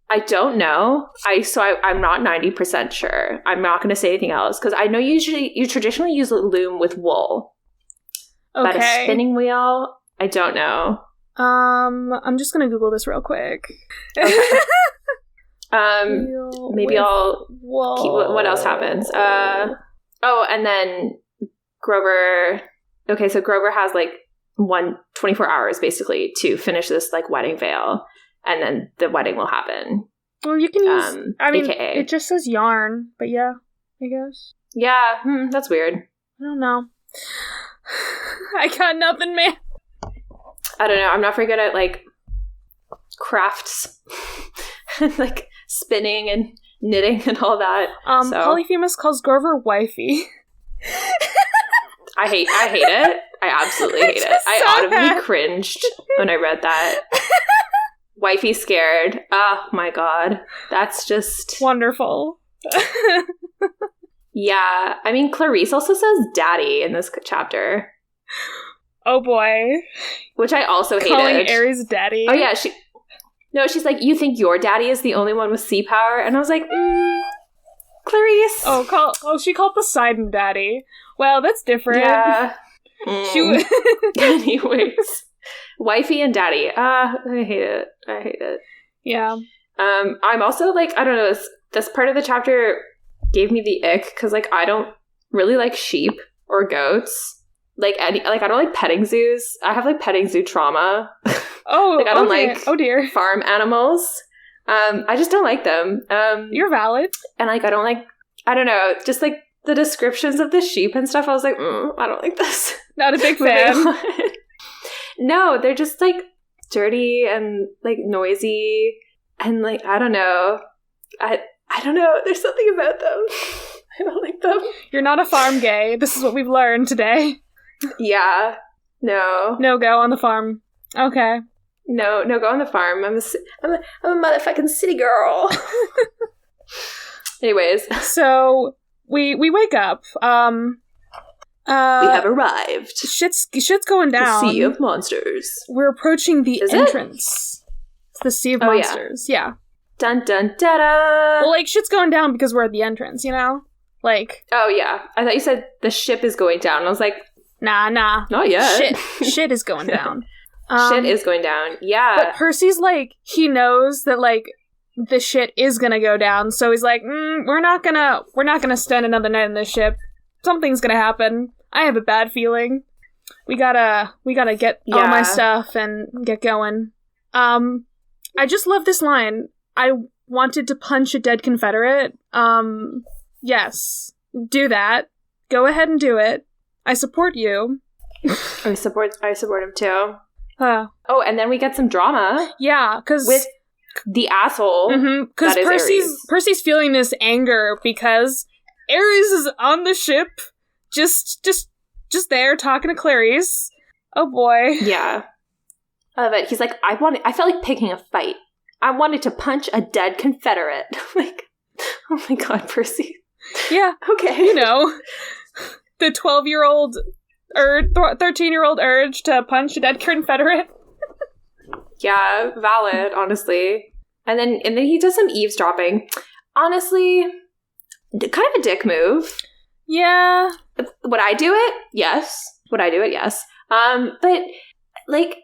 I don't know. I'm not 90% sure. I'm not going to say anything else because I know you traditionally use a loom with wool. Okay. But a spinning wheel, I don't know. I'm just gonna Google this real quick. Okay. Maybe I'll keep what else happens. And then Grover. Okay, so Grover has like 24 hours basically to finish this like wedding veil, and then the wedding will happen. Well, you can use. I mean, AKA. it just says yarn, but yeah, I guess. Yeah, that's weird. I don't know. I got nothing, man. I don't know. I'm not very good at, like, crafts. Like, spinning and knitting and all that. Polyphemus calls Grover wifey. I hate it. I absolutely hate it. I audibly cringed when I read that. Wifey scared. Oh, my God. That's just... wonderful. Yeah. I mean, Clarisse also says daddy in this chapter. Oh boy. Which I also hated. Calling Ares daddy. Oh yeah, No, she's like, you think your daddy is the only one with sea power? And I was like, Clarisse. Oh, she called Poseidon daddy. Well, that's different. Yeah. She Anyways. Wifey and daddy. I hate it. Yeah. I'm also like, I don't know, this part of the chapter gave me the ick because like I don't really like sheep or goats. Like I don't like petting zoos. I have like petting zoo trauma. Oh, like I don't like dear. Farm animals. I just don't like them. You're valid. And like I don't know, just like the descriptions of the sheep and stuff, I was like, I don't like this. Not a big fan. No, they're just like dirty and like noisy and like I don't know. I don't know. There's something about them. I don't like them. You're not a farm gay. This is what we've learned today. Yeah. No. No go on the farm. Okay. No, go on the farm. I'm a motherfucking city girl. Anyways. So we wake up. We have arrived. Shit's going down. The Sea of Monsters. We're approaching the entrance. It's the Sea of Monsters. Yeah. Dun dun da da. Well, like shit's going down because we're at the entrance, you know? Like. Oh yeah. I thought you said the ship is going down. I was like, nah. Not yet. Shit is going down. Shit is going down. Yeah. But Percy's like, he knows that like the shit is gonna go down, so he's like, we're not gonna spend another night in this ship. Something's gonna happen. I have a bad feeling. We gotta get all my stuff and get going. I just love this line. I wanted to punch a dead Confederate. Yes. Do that. Go ahead and do it. I support you. I support him too. Oh, and then we get some drama. Yeah, because with the asshole. Because Percy's feeling this anger because Ares is on the ship, just there talking to Clarisse. Oh boy. Yeah. But he's like, I felt like picking a fight. I wanted to punch a dead Confederate. Like, oh my god, Percy. Yeah. Okay. You know, the 12-year-old or 13-year-old urge to punch a dead Confederate. Yeah, valid, honestly. And then he does some eavesdropping. Honestly, kind of a dick move. Yeah. Would I do it? Yes. Would I do it? Yes. But like,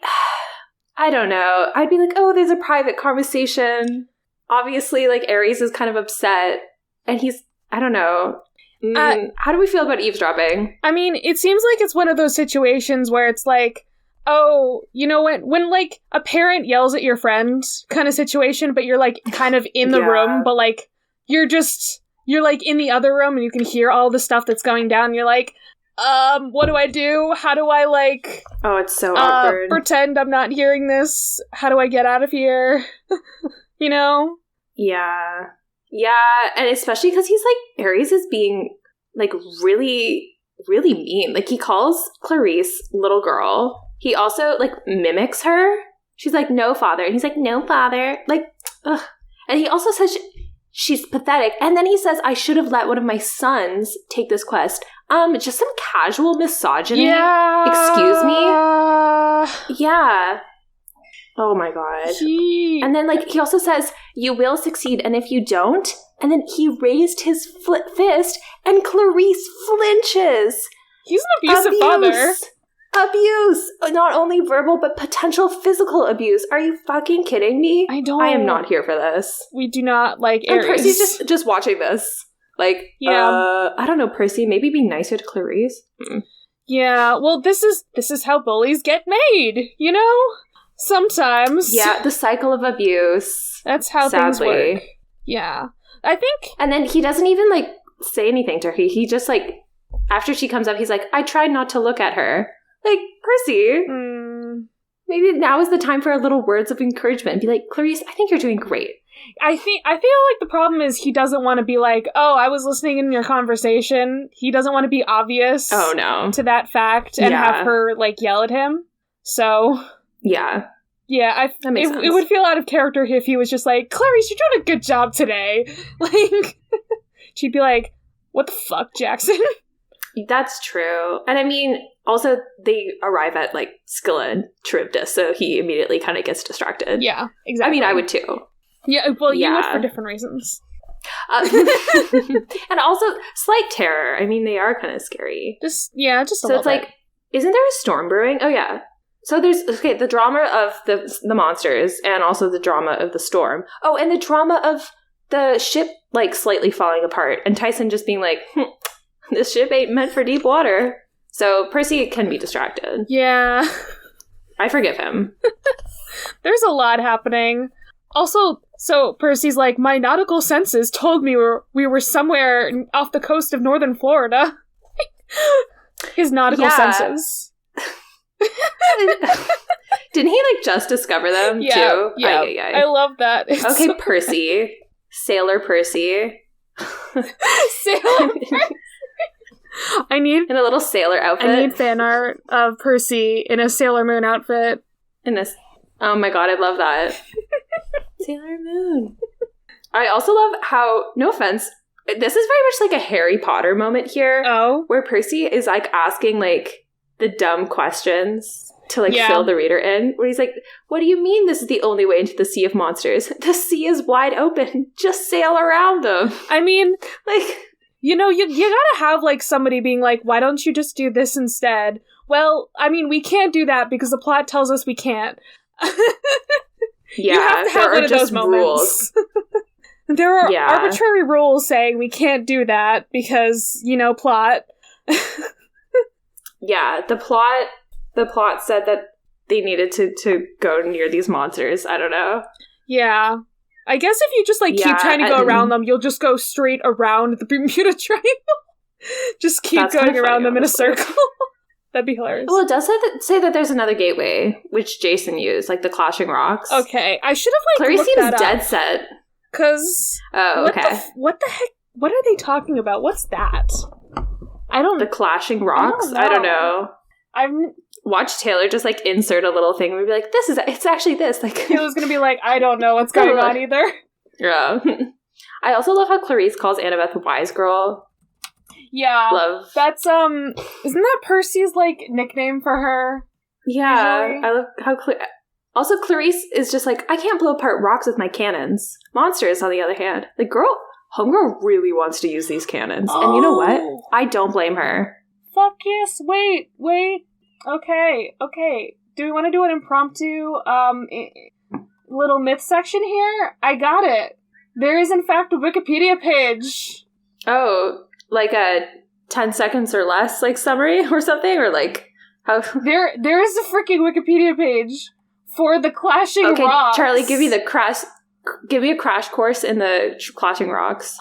I don't know. I'd be like, oh, there's a private conversation. Obviously, like, Ares is kind of upset. And he's, I don't know. How do we feel about eavesdropping? I mean, it seems like it's one of those situations where it's like, oh, you know, when like a parent yells at your friend kind of situation, but you're like kind of in the room, but like you're like in the other room and you can hear all the stuff that's going down. You're like, what do I do? How do I like... Oh, it's so awkward. Pretend I'm not hearing this. How do I get out of here? You know? Yeah. Yeah, and especially because he's like, Ares is being like really, really mean. Like he calls Clarisse little girl. He also like mimics her. She's like, no father. And he's like, no father. Like, ugh. And he also says she's pathetic. And then he says, I should have let one of my sons take this quest. Just some casual misogyny. Yeah. Excuse me? Yeah. Oh my god. And then, like, he also says, you will succeed, and if you don't, and then he raised his fist, and Clarisse flinches. He's an abusive father. Abuse! Not only verbal, but potential physical abuse. Are you fucking kidding me? I am not here for this. We do not like Ares. And Percy's just watching this. Like, I don't know, Percy, maybe be nicer to Clarisse. Yeah, well, this is how bullies get made, you know? Sometimes. Yeah, the cycle of abuse. That's how things work. Yeah. I think... And then he doesn't even, like, say anything to her. He just, like, after she comes up, he's like, I tried not to look at her. Like, Percy, maybe now is the time for a little words of encouragement. Be like, Clarisse, I think you're doing great. I feel like the problem is he doesn't want to be like, oh, I was listening in your conversation. He doesn't want to be obvious to that fact and have her, like, yell at him. So... Yeah. Yeah, that makes sense. It would feel out of character if he was just like, Clarisse, you're doing a good job today. Like, she'd be like, what the fuck, Jackson? That's true. And I mean, Also, they arrive at, like, Scylla and Charybdis, so he immediately kind of gets distracted. Yeah, exactly. I mean, I would too. Yeah, well, you would for different reasons. And also, slight terror. I mean, they are kind of scary. Just a little bit. So it's like, isn't there a storm brewing? Oh, yeah. So there's, the drama of the monsters and also the drama of the storm. Oh, and the drama of the ship, like, slightly falling apart. And Tyson just being like, this ship ain't meant for deep water. So Percy can be distracted. Yeah. I forgive him. There's a lot happening. Also, so Percy's like, my nautical senses told me we were somewhere off the coast of northern Florida. His nautical senses. Didn't he, like, just discover them, too? Yeah, I love that. Okay, Percy. Sailor Percy. Sailor Percy. In a little sailor outfit. I need fan art of Percy in a Sailor Moon outfit. Oh my god, I love that. Sailor Moon. I also love how, no offense, this is very much like a Harry Potter moment here. Oh. Where Percy is, like, asking, like, the dumb questions to, like, fill the reader in. Where he's like, what do you mean this is the only way into the Sea of Monsters? The sea is wide open. Just sail around them. I mean, like... You know, you gotta have, like, somebody being like, why don't you just do this instead? Well, I mean, we can't do that because the plot tells us we can't. Yeah, you have to have one of those moments. There are arbitrary rules saying we can't do that because, you know, plot. Yeah, the plot said that they needed to go near these monsters. I don't know. Yeah. I guess if you just, like, keep trying to go around them, you'll just go straight around the Bermuda Triangle. Just keep going around them in a circle. That'd be hilarious. Well, it does say that there's another gateway, which Jason used, like the Clashing Rocks. Okay, I should have, like, Clarisse looked seems that dead up. set. Because... Oh, okay. What the heck? What are they talking about? What's that? I don't... The Clashing Rocks? I don't know. Watch Taylor just, like, insert a little thing and be like, it's actually this. Like, Taylor's gonna be like, I don't know what's going on either. Yeah. I also love how Clarisse calls Annabeth a wise girl. Yeah. Love. That's, isn't that Percy's, like, nickname for her? Yeah. Usually? I love how also, Clarisse is just like, I can't blow apart rocks with my cannons. Monsters, on the other hand. Like, homegirl really wants to use these cannons. And you know what? I don't blame her. Fuck yes. Wait. Okay. Do we want to do an impromptu, little myth section here? I got it. There is, in fact, a Wikipedia page. Oh, like a 10 seconds or less, like, summary or something? Or, like, how... There is a freaking Wikipedia page for the Clashing Rocks. Okay, Charlie, give me a crash course in the Clashing Rocks.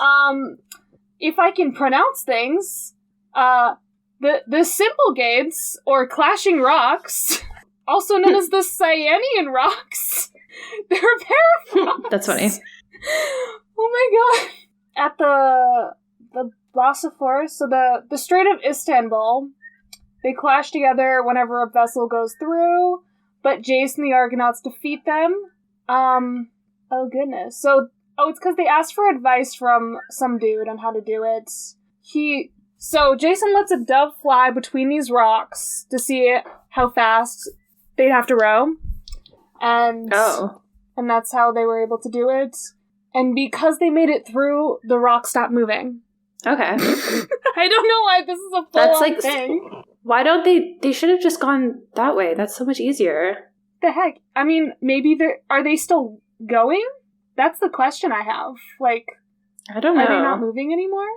If I can pronounce things, the Simple Gates, or Clashing Rocks, also known as the Cyanian Rocks, they're a pair of rocks. That's funny. Oh my god. At the Bosphorus, so the Strait of Istanbul, they clash together whenever a vessel goes through, but Jace and the Argonauts defeat them. Oh goodness. So, it's because they asked for advice from some dude on how to do it. So Jason lets a dove fly between these rocks to see how fast they'd have to row. And that's how they were able to do it. And because they made it through, the rock stopped moving. Okay. I don't know why this is a full-on thing. Why don't they should have just gone that way. That's so much easier. The heck? I mean, maybe are they still going? That's the question I have. Like, I don't know. Are they not moving anymore?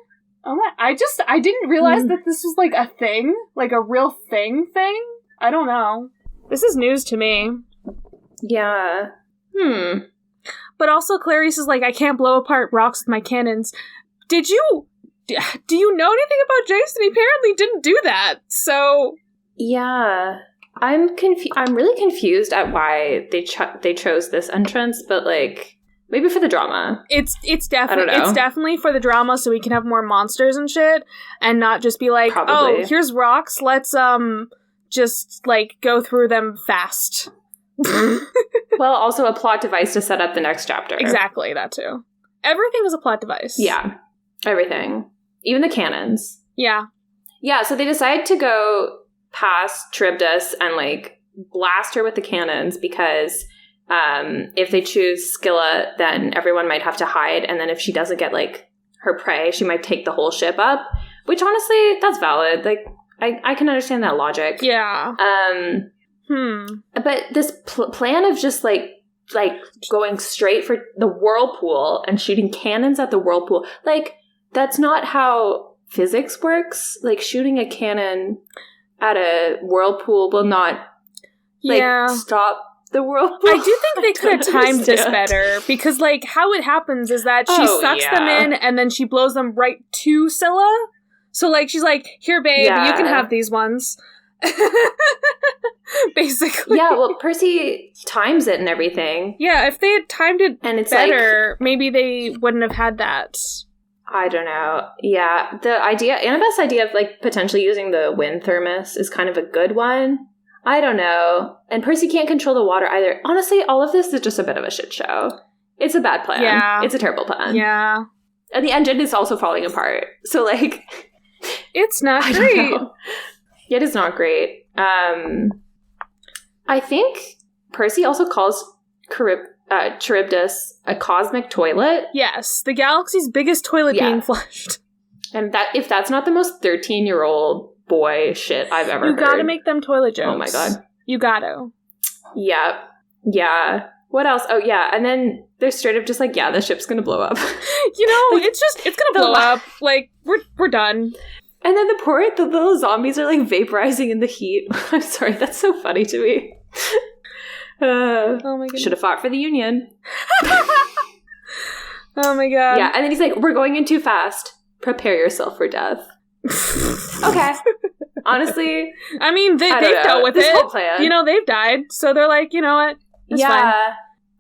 Oh my, I didn't realize that this was, like, a thing. Like, a real thing. I don't know. This is news to me. Yeah. But also, Clarisse is like, I can't blow apart rocks with my cannons. Do you know anything about Jason? He apparently didn't do that, so... Yeah. I'm really confused at why they chose this entrance, but, like, maybe for the drama. It's definitely for the drama, so we can have more monsters and shit, and not just be like, Probably. Oh, here's rocks, let's, just, like, go through them fast. Well, also a plot device to set up the next chapter. Exactly, that too. Everything is a plot device. Yeah. Everything. Even the cannons. Yeah. Yeah, so they decide to go past Charybdis and like blast her with the cannons because if they choose Scylla, then everyone might have to hide, and then if she doesn't get like her prey, she might take the whole ship up. Which honestly, that's valid. Like I can understand that logic. Yeah. But this plan of just like going straight for the whirlpool and shooting cannons at the whirlpool, like that's not how physics works. Like shooting a cannon at a whirlpool will not stop the whirlpool. I do think they could have timed this better because like how it happens is that she sucks them in and then she blows them right to Scylla. So like she's like, here babe, you can have these ones. Basically. Yeah, well, Percy times it and everything. Yeah, if they had timed it and it's better, maybe they wouldn't have had that. I don't know. Yeah, Annabeth's idea of like potentially using the wind thermos is kind of a good one. I don't know. And Percy can't control the water either. Honestly, all of this is just a bit of a shit show. It's a bad plan. Yeah. It's a terrible plan. Yeah. And the engine is also falling apart. So like... It's not great. It is not great. I think Percy also calls Charybdis a cosmic toilet. Yes, the galaxy's biggest toilet being flushed. And that if that's not the most 13-year-old boy shit I've ever heard. You gotta make them toilet jokes. Oh my god. You gotta. Yeah. Yeah. What else? Oh yeah, and then they're straight up just like, yeah, the ship's gonna blow up. You know, like, it's gonna blow up. Like, we're done. And then the little zombies are like vaporizing in the heat. I'm sorry, that's so funny to me. Oh my god. Should have fought for the Union. Oh my god. Yeah, and then he's like, we're going in too fast. Prepare yourself for death. Okay. Honestly, I mean, they've dealt with this it. Whole plan. You know, they've died, so they're like, you know what? It's fine.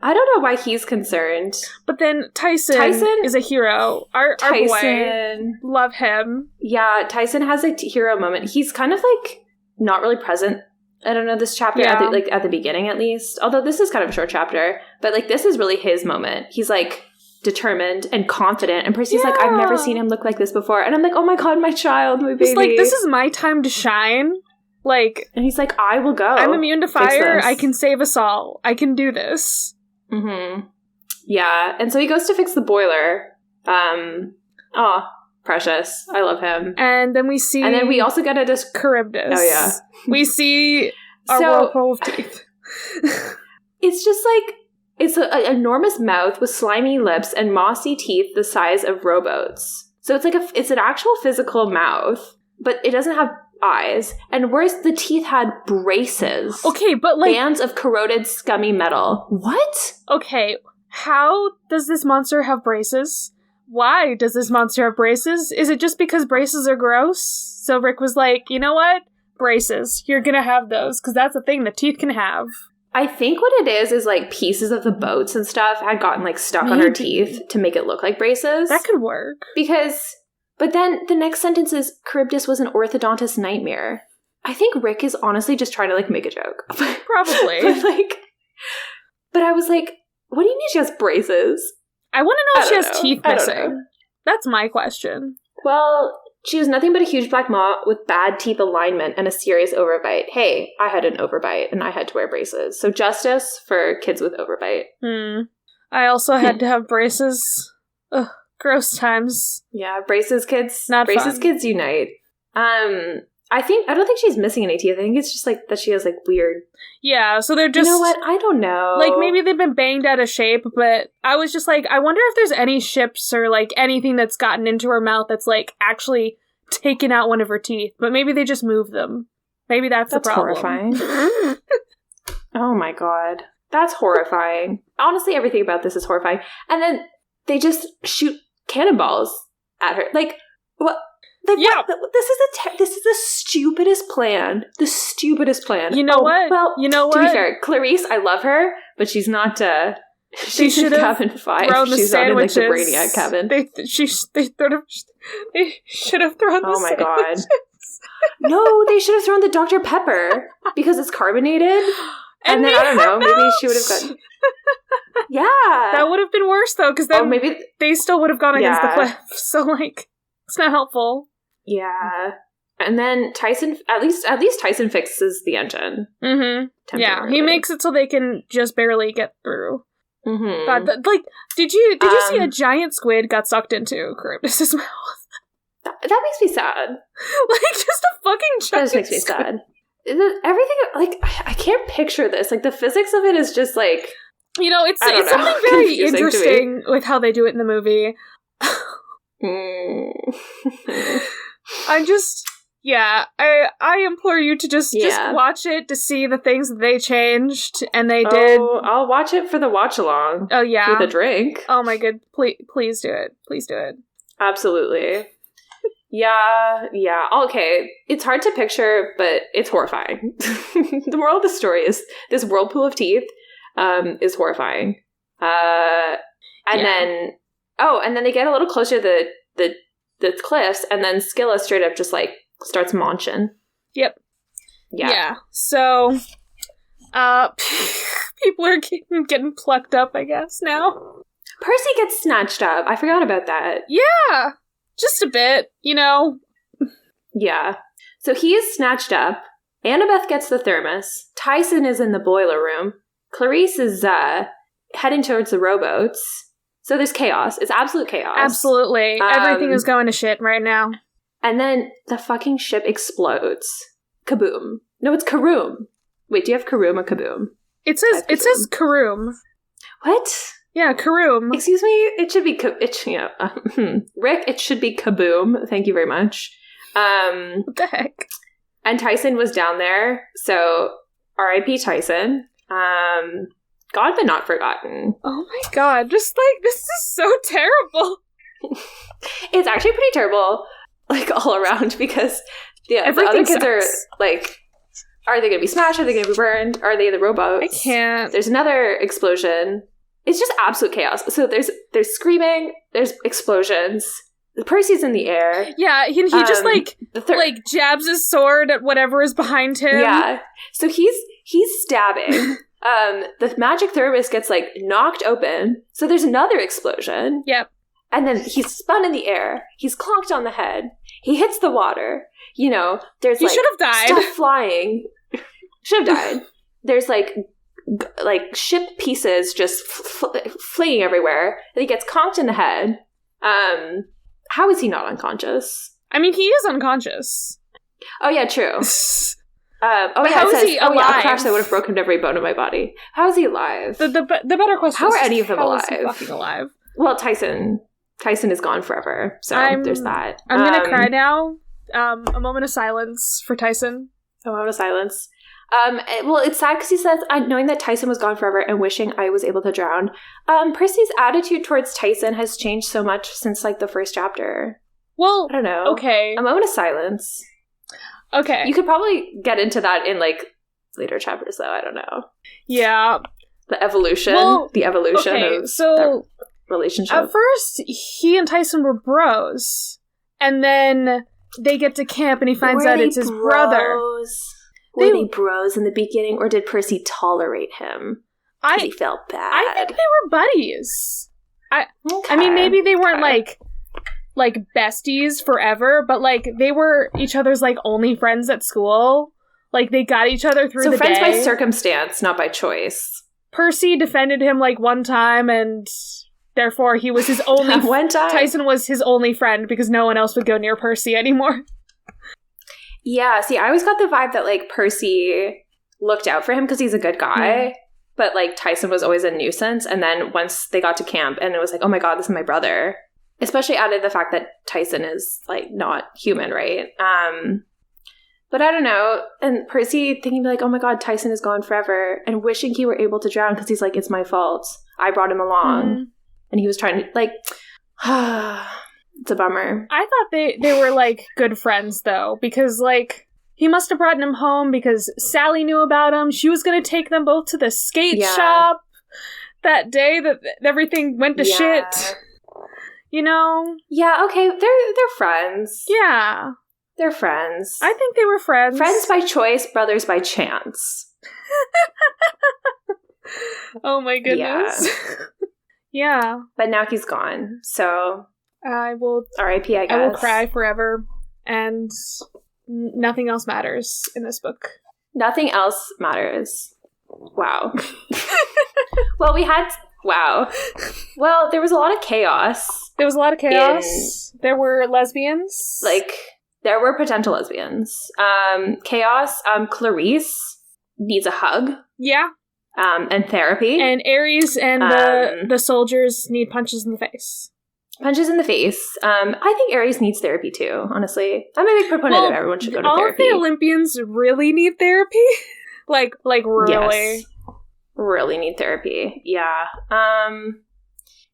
I don't know why he's concerned. But then Tyson is a hero. Our boy. Love him. Yeah, Tyson has a hero moment. He's kind of like not really present. I don't know, this chapter at the beginning at least. Although this is kind of a short chapter, but like this is really his moment. He's like determined and confident, and Percy's like, I've never seen him look like this before. And I'm like, oh my god, my child, my baby. He's like, this is my time to shine. Like, and he's like, I will go. I'm immune to fire. I can save us all. I can do this. Mm-hmm. Yeah, and so he goes to fix the boiler. Oh, precious. I love him. And then we see... And then we also get a Charybdis. Oh, yeah. We see our whirlpool of teeth. It's just like... It's an enormous mouth with slimy lips and mossy teeth the size of rowboats. So it's like it's an actual physical mouth, but it doesn't have eyes. And worse, the teeth had braces. Okay, but like... bands of corroded, scummy metal. What? Okay, how does this monster have braces? Why does this monster have braces? Is it just because braces are gross? So Rick was like, you know what? Braces. You're gonna have those, because that's a thing that teeth can have. I think what it is like pieces of the boats and stuff had gotten like stuck on her teeth to make it look like braces. That could work. But then the next sentence is, Charybdis was an orthodontist's nightmare. I think Rick is honestly just trying to like make a joke. Probably. But I was like, what do you mean she has braces? I want to know if she has teeth missing. That's my question. Well, she was nothing but a huge black maw with bad teeth alignment and a serious overbite. Hey, I had an overbite and I had to wear braces. So justice for kids with overbite. I also had to have braces. Ugh, gross times. Yeah, braces kids. Not braces fun. Kids unite. I don't think she's missing any teeth. I think it's just like that she has like weird. Yeah, so they're just... You know what? I don't know. Like maybe they've been banged out of shape, but I was just like, I wonder if there's any ships or like anything that's gotten into her mouth that's like actually taken out one of her teeth. But maybe they just moved them. Maybe that's the problem. Horrifying. Oh my god. That's horrifying. Honestly, everything about this is horrifying. And then they just shoot cannonballs at her. Like, what? Like, yeah. This is the stupidest plan. The stupidest plan. You know what? Well, you know what? To be fair, Clarisse, I love her, but she's not. She's in cabin 5. She's not in like the Brainiac cabin. They should have thrown. Oh my god! No, they should have thrown the Dr. Pepper because it's carbonated. And then I don't know. Maybe she would have gotten. Yeah, that would have been worse though, because then maybe they still would have gone against the cliff. So like, it's not helpful. Yeah. And then Tyson, at least Tyson fixes the engine. Mm-hmm. Yeah, he makes it so they can just barely get through. Mm-hmm. God, did you see a giant squid got sucked into Charybdis' mouth? That makes me sad. Like, just a fucking giant That just makes me sad. Everything, like, I can't picture this. Like, the physics of it is just, like... it's something very interesting with how they do it in the movie. I just... Yeah, I implore you to just watch it to see the things that they changed, and they did. I'll watch it for the watch-along. Oh, yeah. With a drink. Oh, my god. Please do it. Please do it. Absolutely. Yeah. Okay, it's hard to picture, but it's horrifying. The moral of the story is this whirlpool of teeth is horrifying. And then they get a little closer to the cliffs, and then Scylla straight up just, like, starts munching. Yep. Yeah. So, people are getting plucked up, I guess, now. Percy gets snatched up. I forgot about that. Yeah. Just a bit, Yeah. So he is snatched up. Annabeth gets the thermos. Tyson is in the boiler room. Clarisse is heading towards the rowboats. So there's chaos. It's absolute chaos. Absolutely. Everything is going to shit right now. And then the fucking ship explodes. Kaboom. No, it's Karoom. Wait, do you have Karoom or Kaboom? It says Karoom. What? Yeah, Karoom. Excuse me? It should be... Rick, it should be Kaboom. Thank you very much. What the heck? And Tyson was down there, so R.I.P. Tyson. Gone but not forgotten. Oh my god, just like, this is so terrible. It's actually pretty terrible, like, all around, because the other kids are, like... Are they going to be smashed? Are they going to be burned? Are they the robots? I can't. There's another explosion. It's just absolute chaos. So there's screaming, there's explosions. Percy's in the air. Yeah, he just like jabs his sword at whatever is behind him. Yeah. So he's stabbing. The magic thermos gets like knocked open. So there's another explosion. Yep. And then he's spun in the air. He's clonked on the head. He hits the water. There's he should have died. Stuff flying. Should have died. There's like ship pieces just fleeing everywhere. And he gets conked in the head. How is he not unconscious? I mean, he is unconscious. Oh yeah, true. How is he alive? A crash that would have broken every bone in my body. How is he alive? The better question. How are any of them alive? How is he fucking alive? Well, Tyson is gone forever. So there's that. I'm gonna cry now. A moment of silence for Tyson. A moment of silence. Well, it's sad because he says, knowing that Tyson was gone forever and wishing I was able to drown. Percy's attitude towards Tyson has changed so much since, like, the first chapter. Well, I don't know. Okay. A moment of silence. Okay. You could probably get into that in, like, later chapters, though. I don't know. Yeah. The evolution. Of that relationship. At first, he and Tyson were bros. And then they get to camp and he finds out it's his brother. Were they bros in the beginning, or did Percy tolerate him? He felt bad. I think they were buddies. I mean, maybe they weren't like besties forever, but like they were each other's like only friends at school. Like they got each other through the day. So friends by circumstance, not by choice. Percy defended him like one time, and therefore he was his only one time. Tyson was his only friend because no one else would go near Percy anymore. Yeah, see, I always got the vibe that, like, Percy looked out for him because he's a good guy, but, like, Tyson was always a nuisance, and then once they got to camp, and it was like, oh my god, this is my brother. Especially added the fact that Tyson is, like, not human, right? But I don't know, and Percy thinking, like, oh my god, Tyson is gone forever, and wishing he were able to drown because he's like, it's my fault. I brought him along. And he was trying to, like... It's a bummer. I thought they were, like, good friends, though, because, like, he must have brought him home because Sally knew about him. She was going to take them both to the skate shop that day that everything went to shit. Yeah, okay, they're friends. Yeah. They're friends. I think they were friends. Friends by choice, brothers by chance. Oh my goodness. Yeah. But now he's gone, so... I will... R.I.P., I guess. I will cry forever and nothing else matters in this book. Nothing else matters. Wow. Well, Well, there was a lot of chaos. There was a lot of chaos. There were lesbians. Like, there were potential lesbians. Chaos. Clarisse needs a hug. Yeah. And therapy. And Ares and the soldiers need punches in the face. Punches in the face. I think Ares needs therapy too, honestly. I'm a big proponent of everyone should go to therapy. All of the Olympians really need therapy. like really. Yes. Really need therapy. Yeah.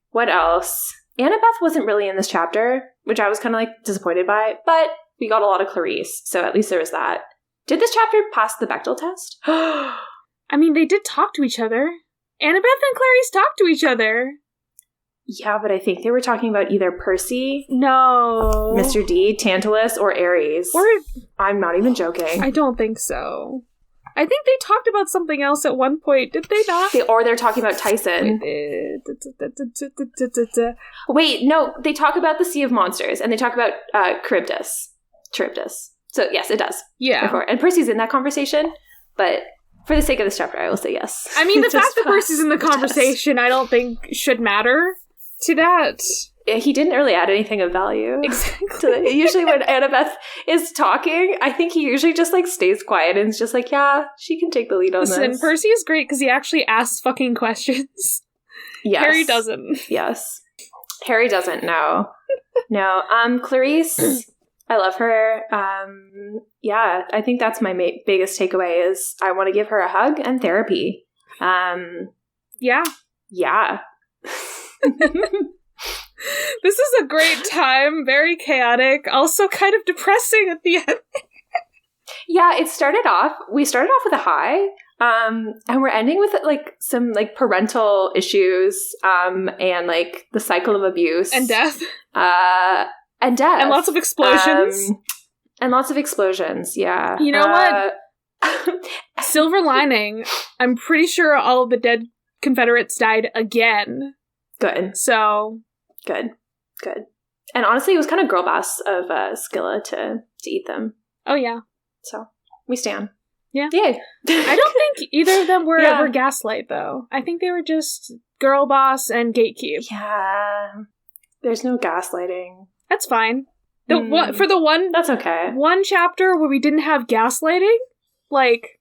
What else? Annabeth wasn't really in this chapter, which I was kind of like disappointed by, but we got a lot of Clarisse, so at least there was that. Did this chapter pass the Bechdel test? I mean, they did talk to each other. Annabeth and Clarisse talked to each other. Yeah, but I think they were talking about either Percy, no, Mr. D, Tantalus, or Ares. Or I'm not even joking. I don't think so. I think they talked about something else at one point. Did they not? Or they're talking about Tyson. Wait, no, they talk about the Sea of Monsters, and they talk about Charybdis. So yes, it does. Yeah. Therefore. And Percy's in that conversation, but for the sake of this chapter, I will say yes. I mean, the fact that Percy's in the conversation, I don't think should matter to that. He didn't really add anything of value. Exactly. Usually when Annabeth is talking, I think he usually just like stays quiet and is just like, yeah, she can take the lead on this. Listen, Percy is great because he actually asks fucking questions. Yes. Harry doesn't. Yes. Harry doesn't, no. No. Clarisse, I love her. Yeah, I think that's my biggest takeaway is I want to give her a hug and therapy. Yeah. Yeah. This is a great time, very chaotic, also kind of depressing at the end. Yeah, we started off with a high, and we're ending with like some like parental issues, and like the cycle of abuse. And death. And lots of explosions. Yeah. You know what? Silver lining, I'm pretty sure all of the dead Confederates died again. Good. So... Good. And honestly, it was kind of girl boss of Scylla to eat them. Oh, yeah. So, we stand. Yeah. Yay. I don't think either of them were gaslight, though. I think they were just girl boss and gatekeep. Yeah. There's no gaslighting. That's fine. That's okay. One chapter where we didn't have gaslighting, like...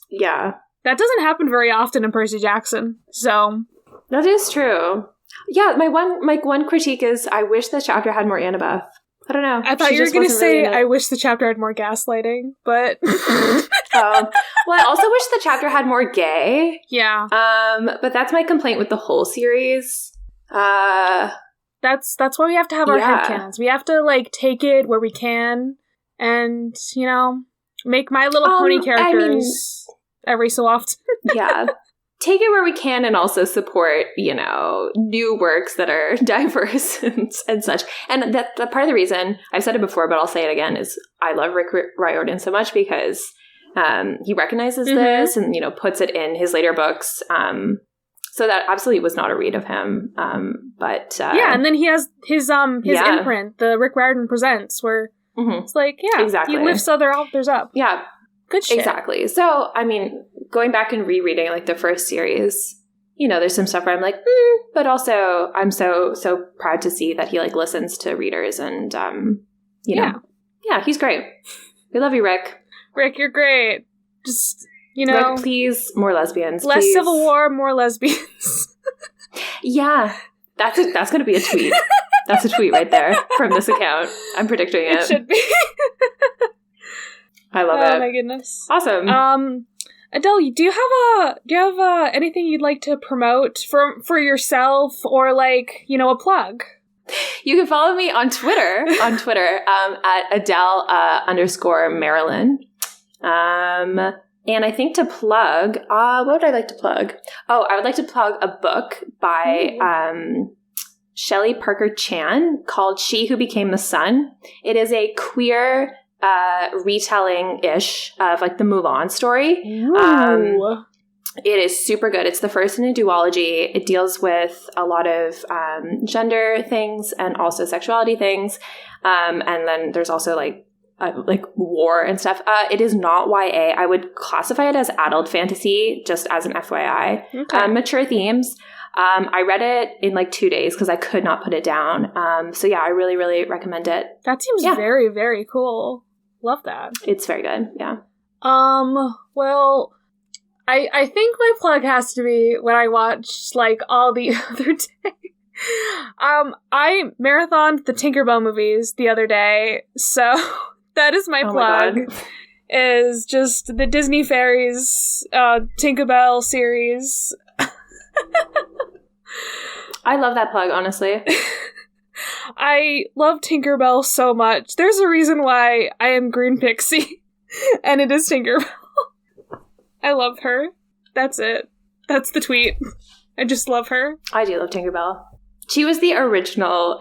Yeah. That doesn't happen very often in Percy Jackson, so... That is true. Yeah, my one critique is I wish the chapter had more Annabeth. I don't know. I thought you were going to say I wish the chapter had more gaslighting, but... Well, I also wish the chapter had more gay. Yeah. But that's my complaint with the whole series. That's why we have to have our headcanons. We have to, like, take it where we can and, you know, make My Little Pony characters every so often. Yeah. Take it where we can and also support, you know, new works that are diverse and such. And that part of the reason, I've said it before, but I'll say it again, is I love Rick Riordan so much because he recognizes this and, you know, puts it in his later books. So that absolutely was not a read of him. But yeah, and then he has his imprint, the Rick Riordan Presents, where it's like, exactly. He lifts other authors up. Yeah. Good shit. Exactly. So, I mean, going back and rereading, like, the first series, you know, there's some stuff where I'm like, but also I'm so proud to see that he, like, listens to readers and, you know. Yeah, he's great. We love you, Rick. Rick, you're great. Just, you know. Rick, please, more lesbians. Less please. Civil War, more lesbians. Yeah. That's going to be a tweet. That's a tweet right there from this account. I'm predicting it. It should be. I love it. Oh my goodness. Awesome. Adele, do you have anything you'd like to promote for yourself or, like, you know, a plug? You can follow me on Twitter at Adele _Marilyn. And I think to plug, what would I like to plug? Oh, I would like to plug a book by Shelley Parker Chan called She Who Became the Sun. It is a queer retelling-ish of, like, the Mulan story. It is super good. It's the first in a duology. It deals with a lot of gender things and also sexuality things. And then there's also, like, like war and stuff. It is not YA. I would classify it as adult fantasy, just as an FYI. Okay. Mature themes. I read it in like 2 days because I could not put it down. So yeah, I really, really recommend it. That seems very, very cool. Love that. It's very good. Yeah. Well, I think my plug has to be when I watched like all the other day. I marathoned the Tinkerbell movies the other day, so that is my plug. Is just the Disney Fairies Tinkerbell series. I love that plug, honestly. I love Tinkerbell so much. There's a reason why I am Green Pixie, and it is Tinkerbell. I love her. That's it. That's the tweet. I just love her. I do love Tinkerbell. She was the original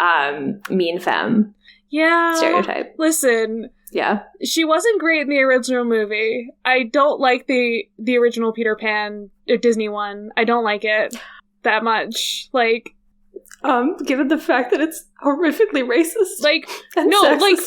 mean femme stereotype. Listen. Yeah. She wasn't great in the original movie. I don't like the original Peter Pan Disney one. I don't like it that much. Like, given the fact that it's horrifically racist. Like, no, sexist. like,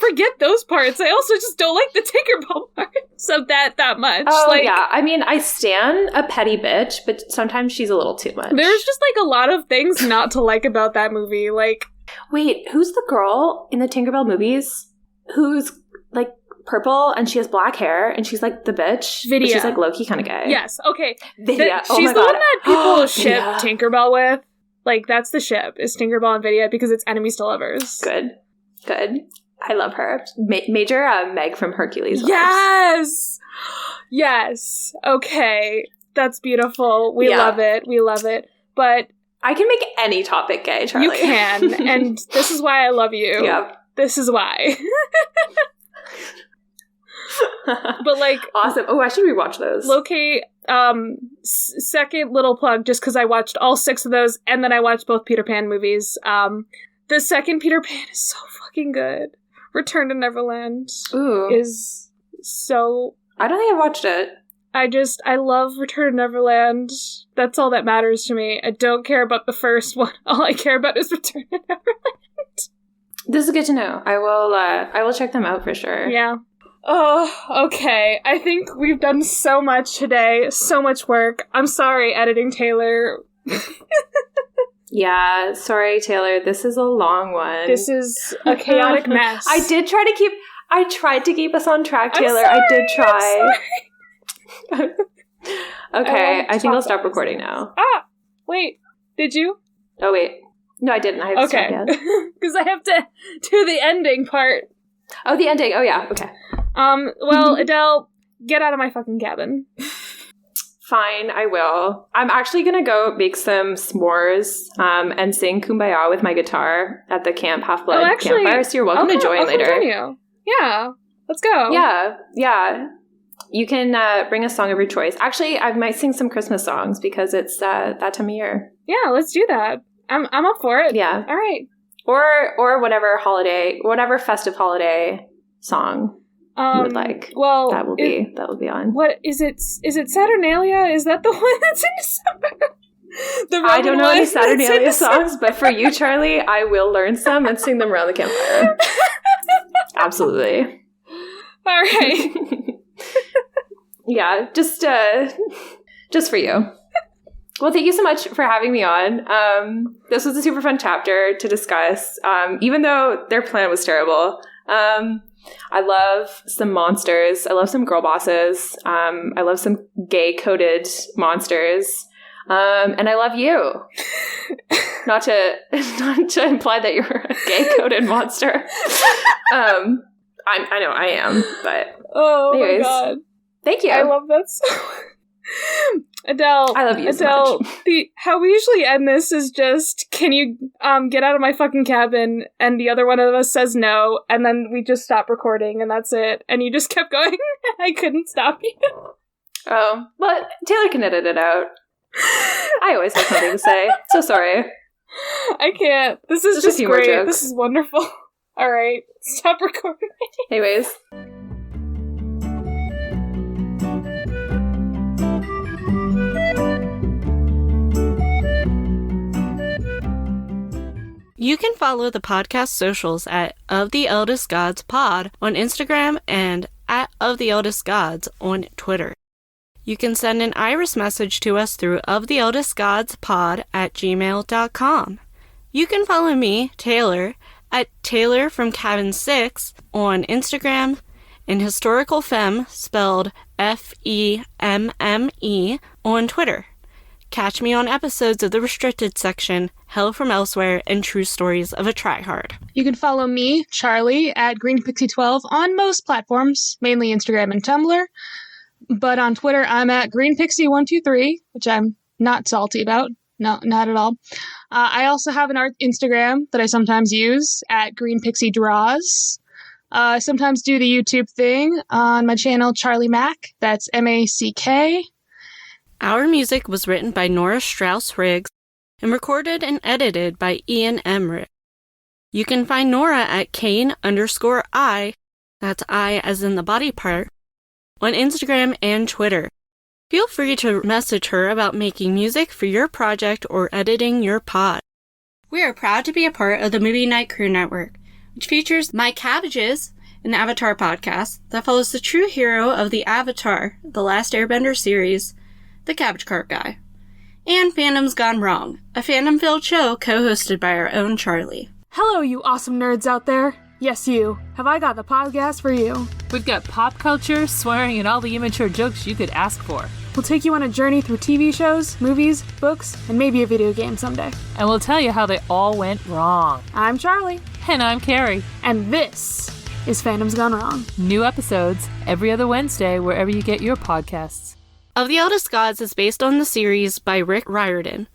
forget those parts. I also just don't like the Tinkerbell parts of that much. Oh, like, yeah. I mean, I stan a petty bitch, but sometimes she's a little too much. There's just, like, a lot of things not to like about that movie. Like, wait, who's the girl in the Tinkerbell movies who's, like, purple and she has black hair and she's, like, the bitch? Vidya. But she's, like, low-key kind of gay. Yes, okay. Vidya. She's the one that people ship Vidya. Tinkerbell with. Like, that's the ship, is Tinkerbell and Vidya, because it's enemies to lovers. Good. I love her. Major Meg from Hercules vibes. Yes! Yes. Okay. That's beautiful. We love it. But I can make any topic gay, Charlie. you can, and this is why I love you. Yeah. This is why. But, like... Awesome. Oh, I should rewatch those. Locate, second little plug, just because I watched all 6 of those, and then I watched both Peter Pan movies. The second Peter Pan is so fucking good. Return to Neverland is so... I don't think I've watched it. I love Return to Neverland. That's all that matters to me. I don't care about the first one. All I care about is Return to Neverland. This is good to know. I will check them out for sure. Yeah. Oh, okay. I think we've done so much today. So much work. I'm sorry, editing Taylor. Yeah, sorry, Taylor. This is a long one. This is a chaotic mess. I tried to keep us on track, Taylor. I'm sorry, I did try. Okay, I think I'll stop about recording now. Ah! Wait. Did you? Oh, wait. No, I didn't. I have to stop yet. Because I have to do the ending part. Oh, the ending. Oh, yeah. Okay. Well, Adele, get out of my fucking cabin. Fine, I will. I'm actually gonna go make some s'mores and sing Kumbaya with my guitar at the Camp Half-Blood campfire, so you're welcome to join later. I'll join you. Yeah, let's go. Yeah. You can bring a song of your choice. Actually, I might sing some Christmas songs because it's that time of year. Yeah, let's do that. I'm up for it. Yeah. All right. Or whatever festive holiday song you would like. Well, that will be on. What is it? Is it Saturnalia? Is that the one that's in December? I don't know any Saturnalia songs, but for you, Charlie, I will learn some and sing them around the campfire. Absolutely. All right. Yeah, just for you. Well, thank you so much for having me on. This was a super fun chapter to discuss, even though their plan was terrible. I love some monsters. I love some girl bosses. I love some gay-coded monsters. And I love you. Not to imply that you're a gay-coded monster. I know I am, but anyways, my god. Thank you. I love that so Adele, I love you Adele, so much. How we usually end this is just, can you get out of my fucking cabin? And the other one of us says no, and then we just stop recording, and that's it. And you just kept going. I couldn't stop you. Oh, well, Taylor can edit it out. I always have something to say. So sorry. I can't. This is just a few more great. jokes. This is wonderful. All right, stop recording. Anyways. You can follow the podcast socials at Of the Eldest Gods Pod on Instagram and at Of the Eldest Gods on Twitter. You can send an iris message to us through oftheeldestgodspod@gmail.com. You can follow me, Taylor, at Taylor from Cabin 6 on Instagram, and Historical Femme, spelled Femme, on Twitter. Catch me on episodes of the Restricted Section, Hell from Elsewhere, and True Stories of a Tryhard. You can follow me, Charlie, at GreenPixie12 on most platforms, mainly Instagram and Tumblr. But on Twitter, I'm at GreenPixie123, which I'm not salty about. No, not at all. I also have an art Instagram that I sometimes use at GreenPixieDraws. I sometimes do the YouTube thing on my channel, Charlie Mack. That's MACK. Our music was written by Nora Strauss-Riggs and recorded and edited by Ian Emmerich. You can find Nora at Kane_I, that's I as in the body part, on Instagram and Twitter. Feel free to message her about making music for your project or editing your pod. We are proud to be a part of the Movie Night Crew Network, which features My Cabbages, an Avatar podcast that follows the true hero of the Avatar, The Last Airbender series, the Cabbage Cart Guy, and Fandom's Gone Wrong, a fandom-filled show co-hosted by our own Charlie. Hello, you awesome nerds out there. Yes, you. Have I got the podcast for you? We've got pop culture, swearing, and all the immature jokes you could ask for. We'll take you on a journey through TV shows, movies, books, and maybe a video game someday. And we'll tell you how they all went wrong. I'm Charlie. And I'm Carrie. And this is Fandom's Gone Wrong. New episodes every other Wednesday wherever you get your podcasts. Of the Eldest Gods is based on the series by Rick Riordan.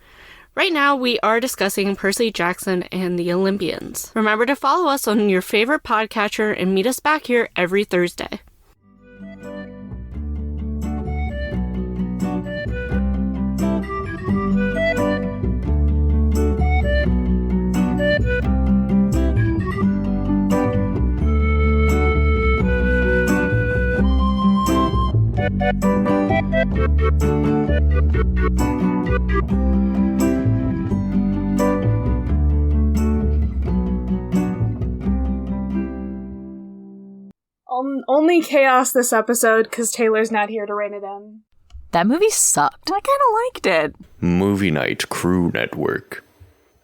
Right now, we are discussing Percy Jackson and the Olympians. Remember to follow us on your favorite podcatcher and meet us back here every Thursday. Only chaos this episode because Taylor's not here to rein it in. That movie sucked. I kind of liked it. Movie Night Crew Network.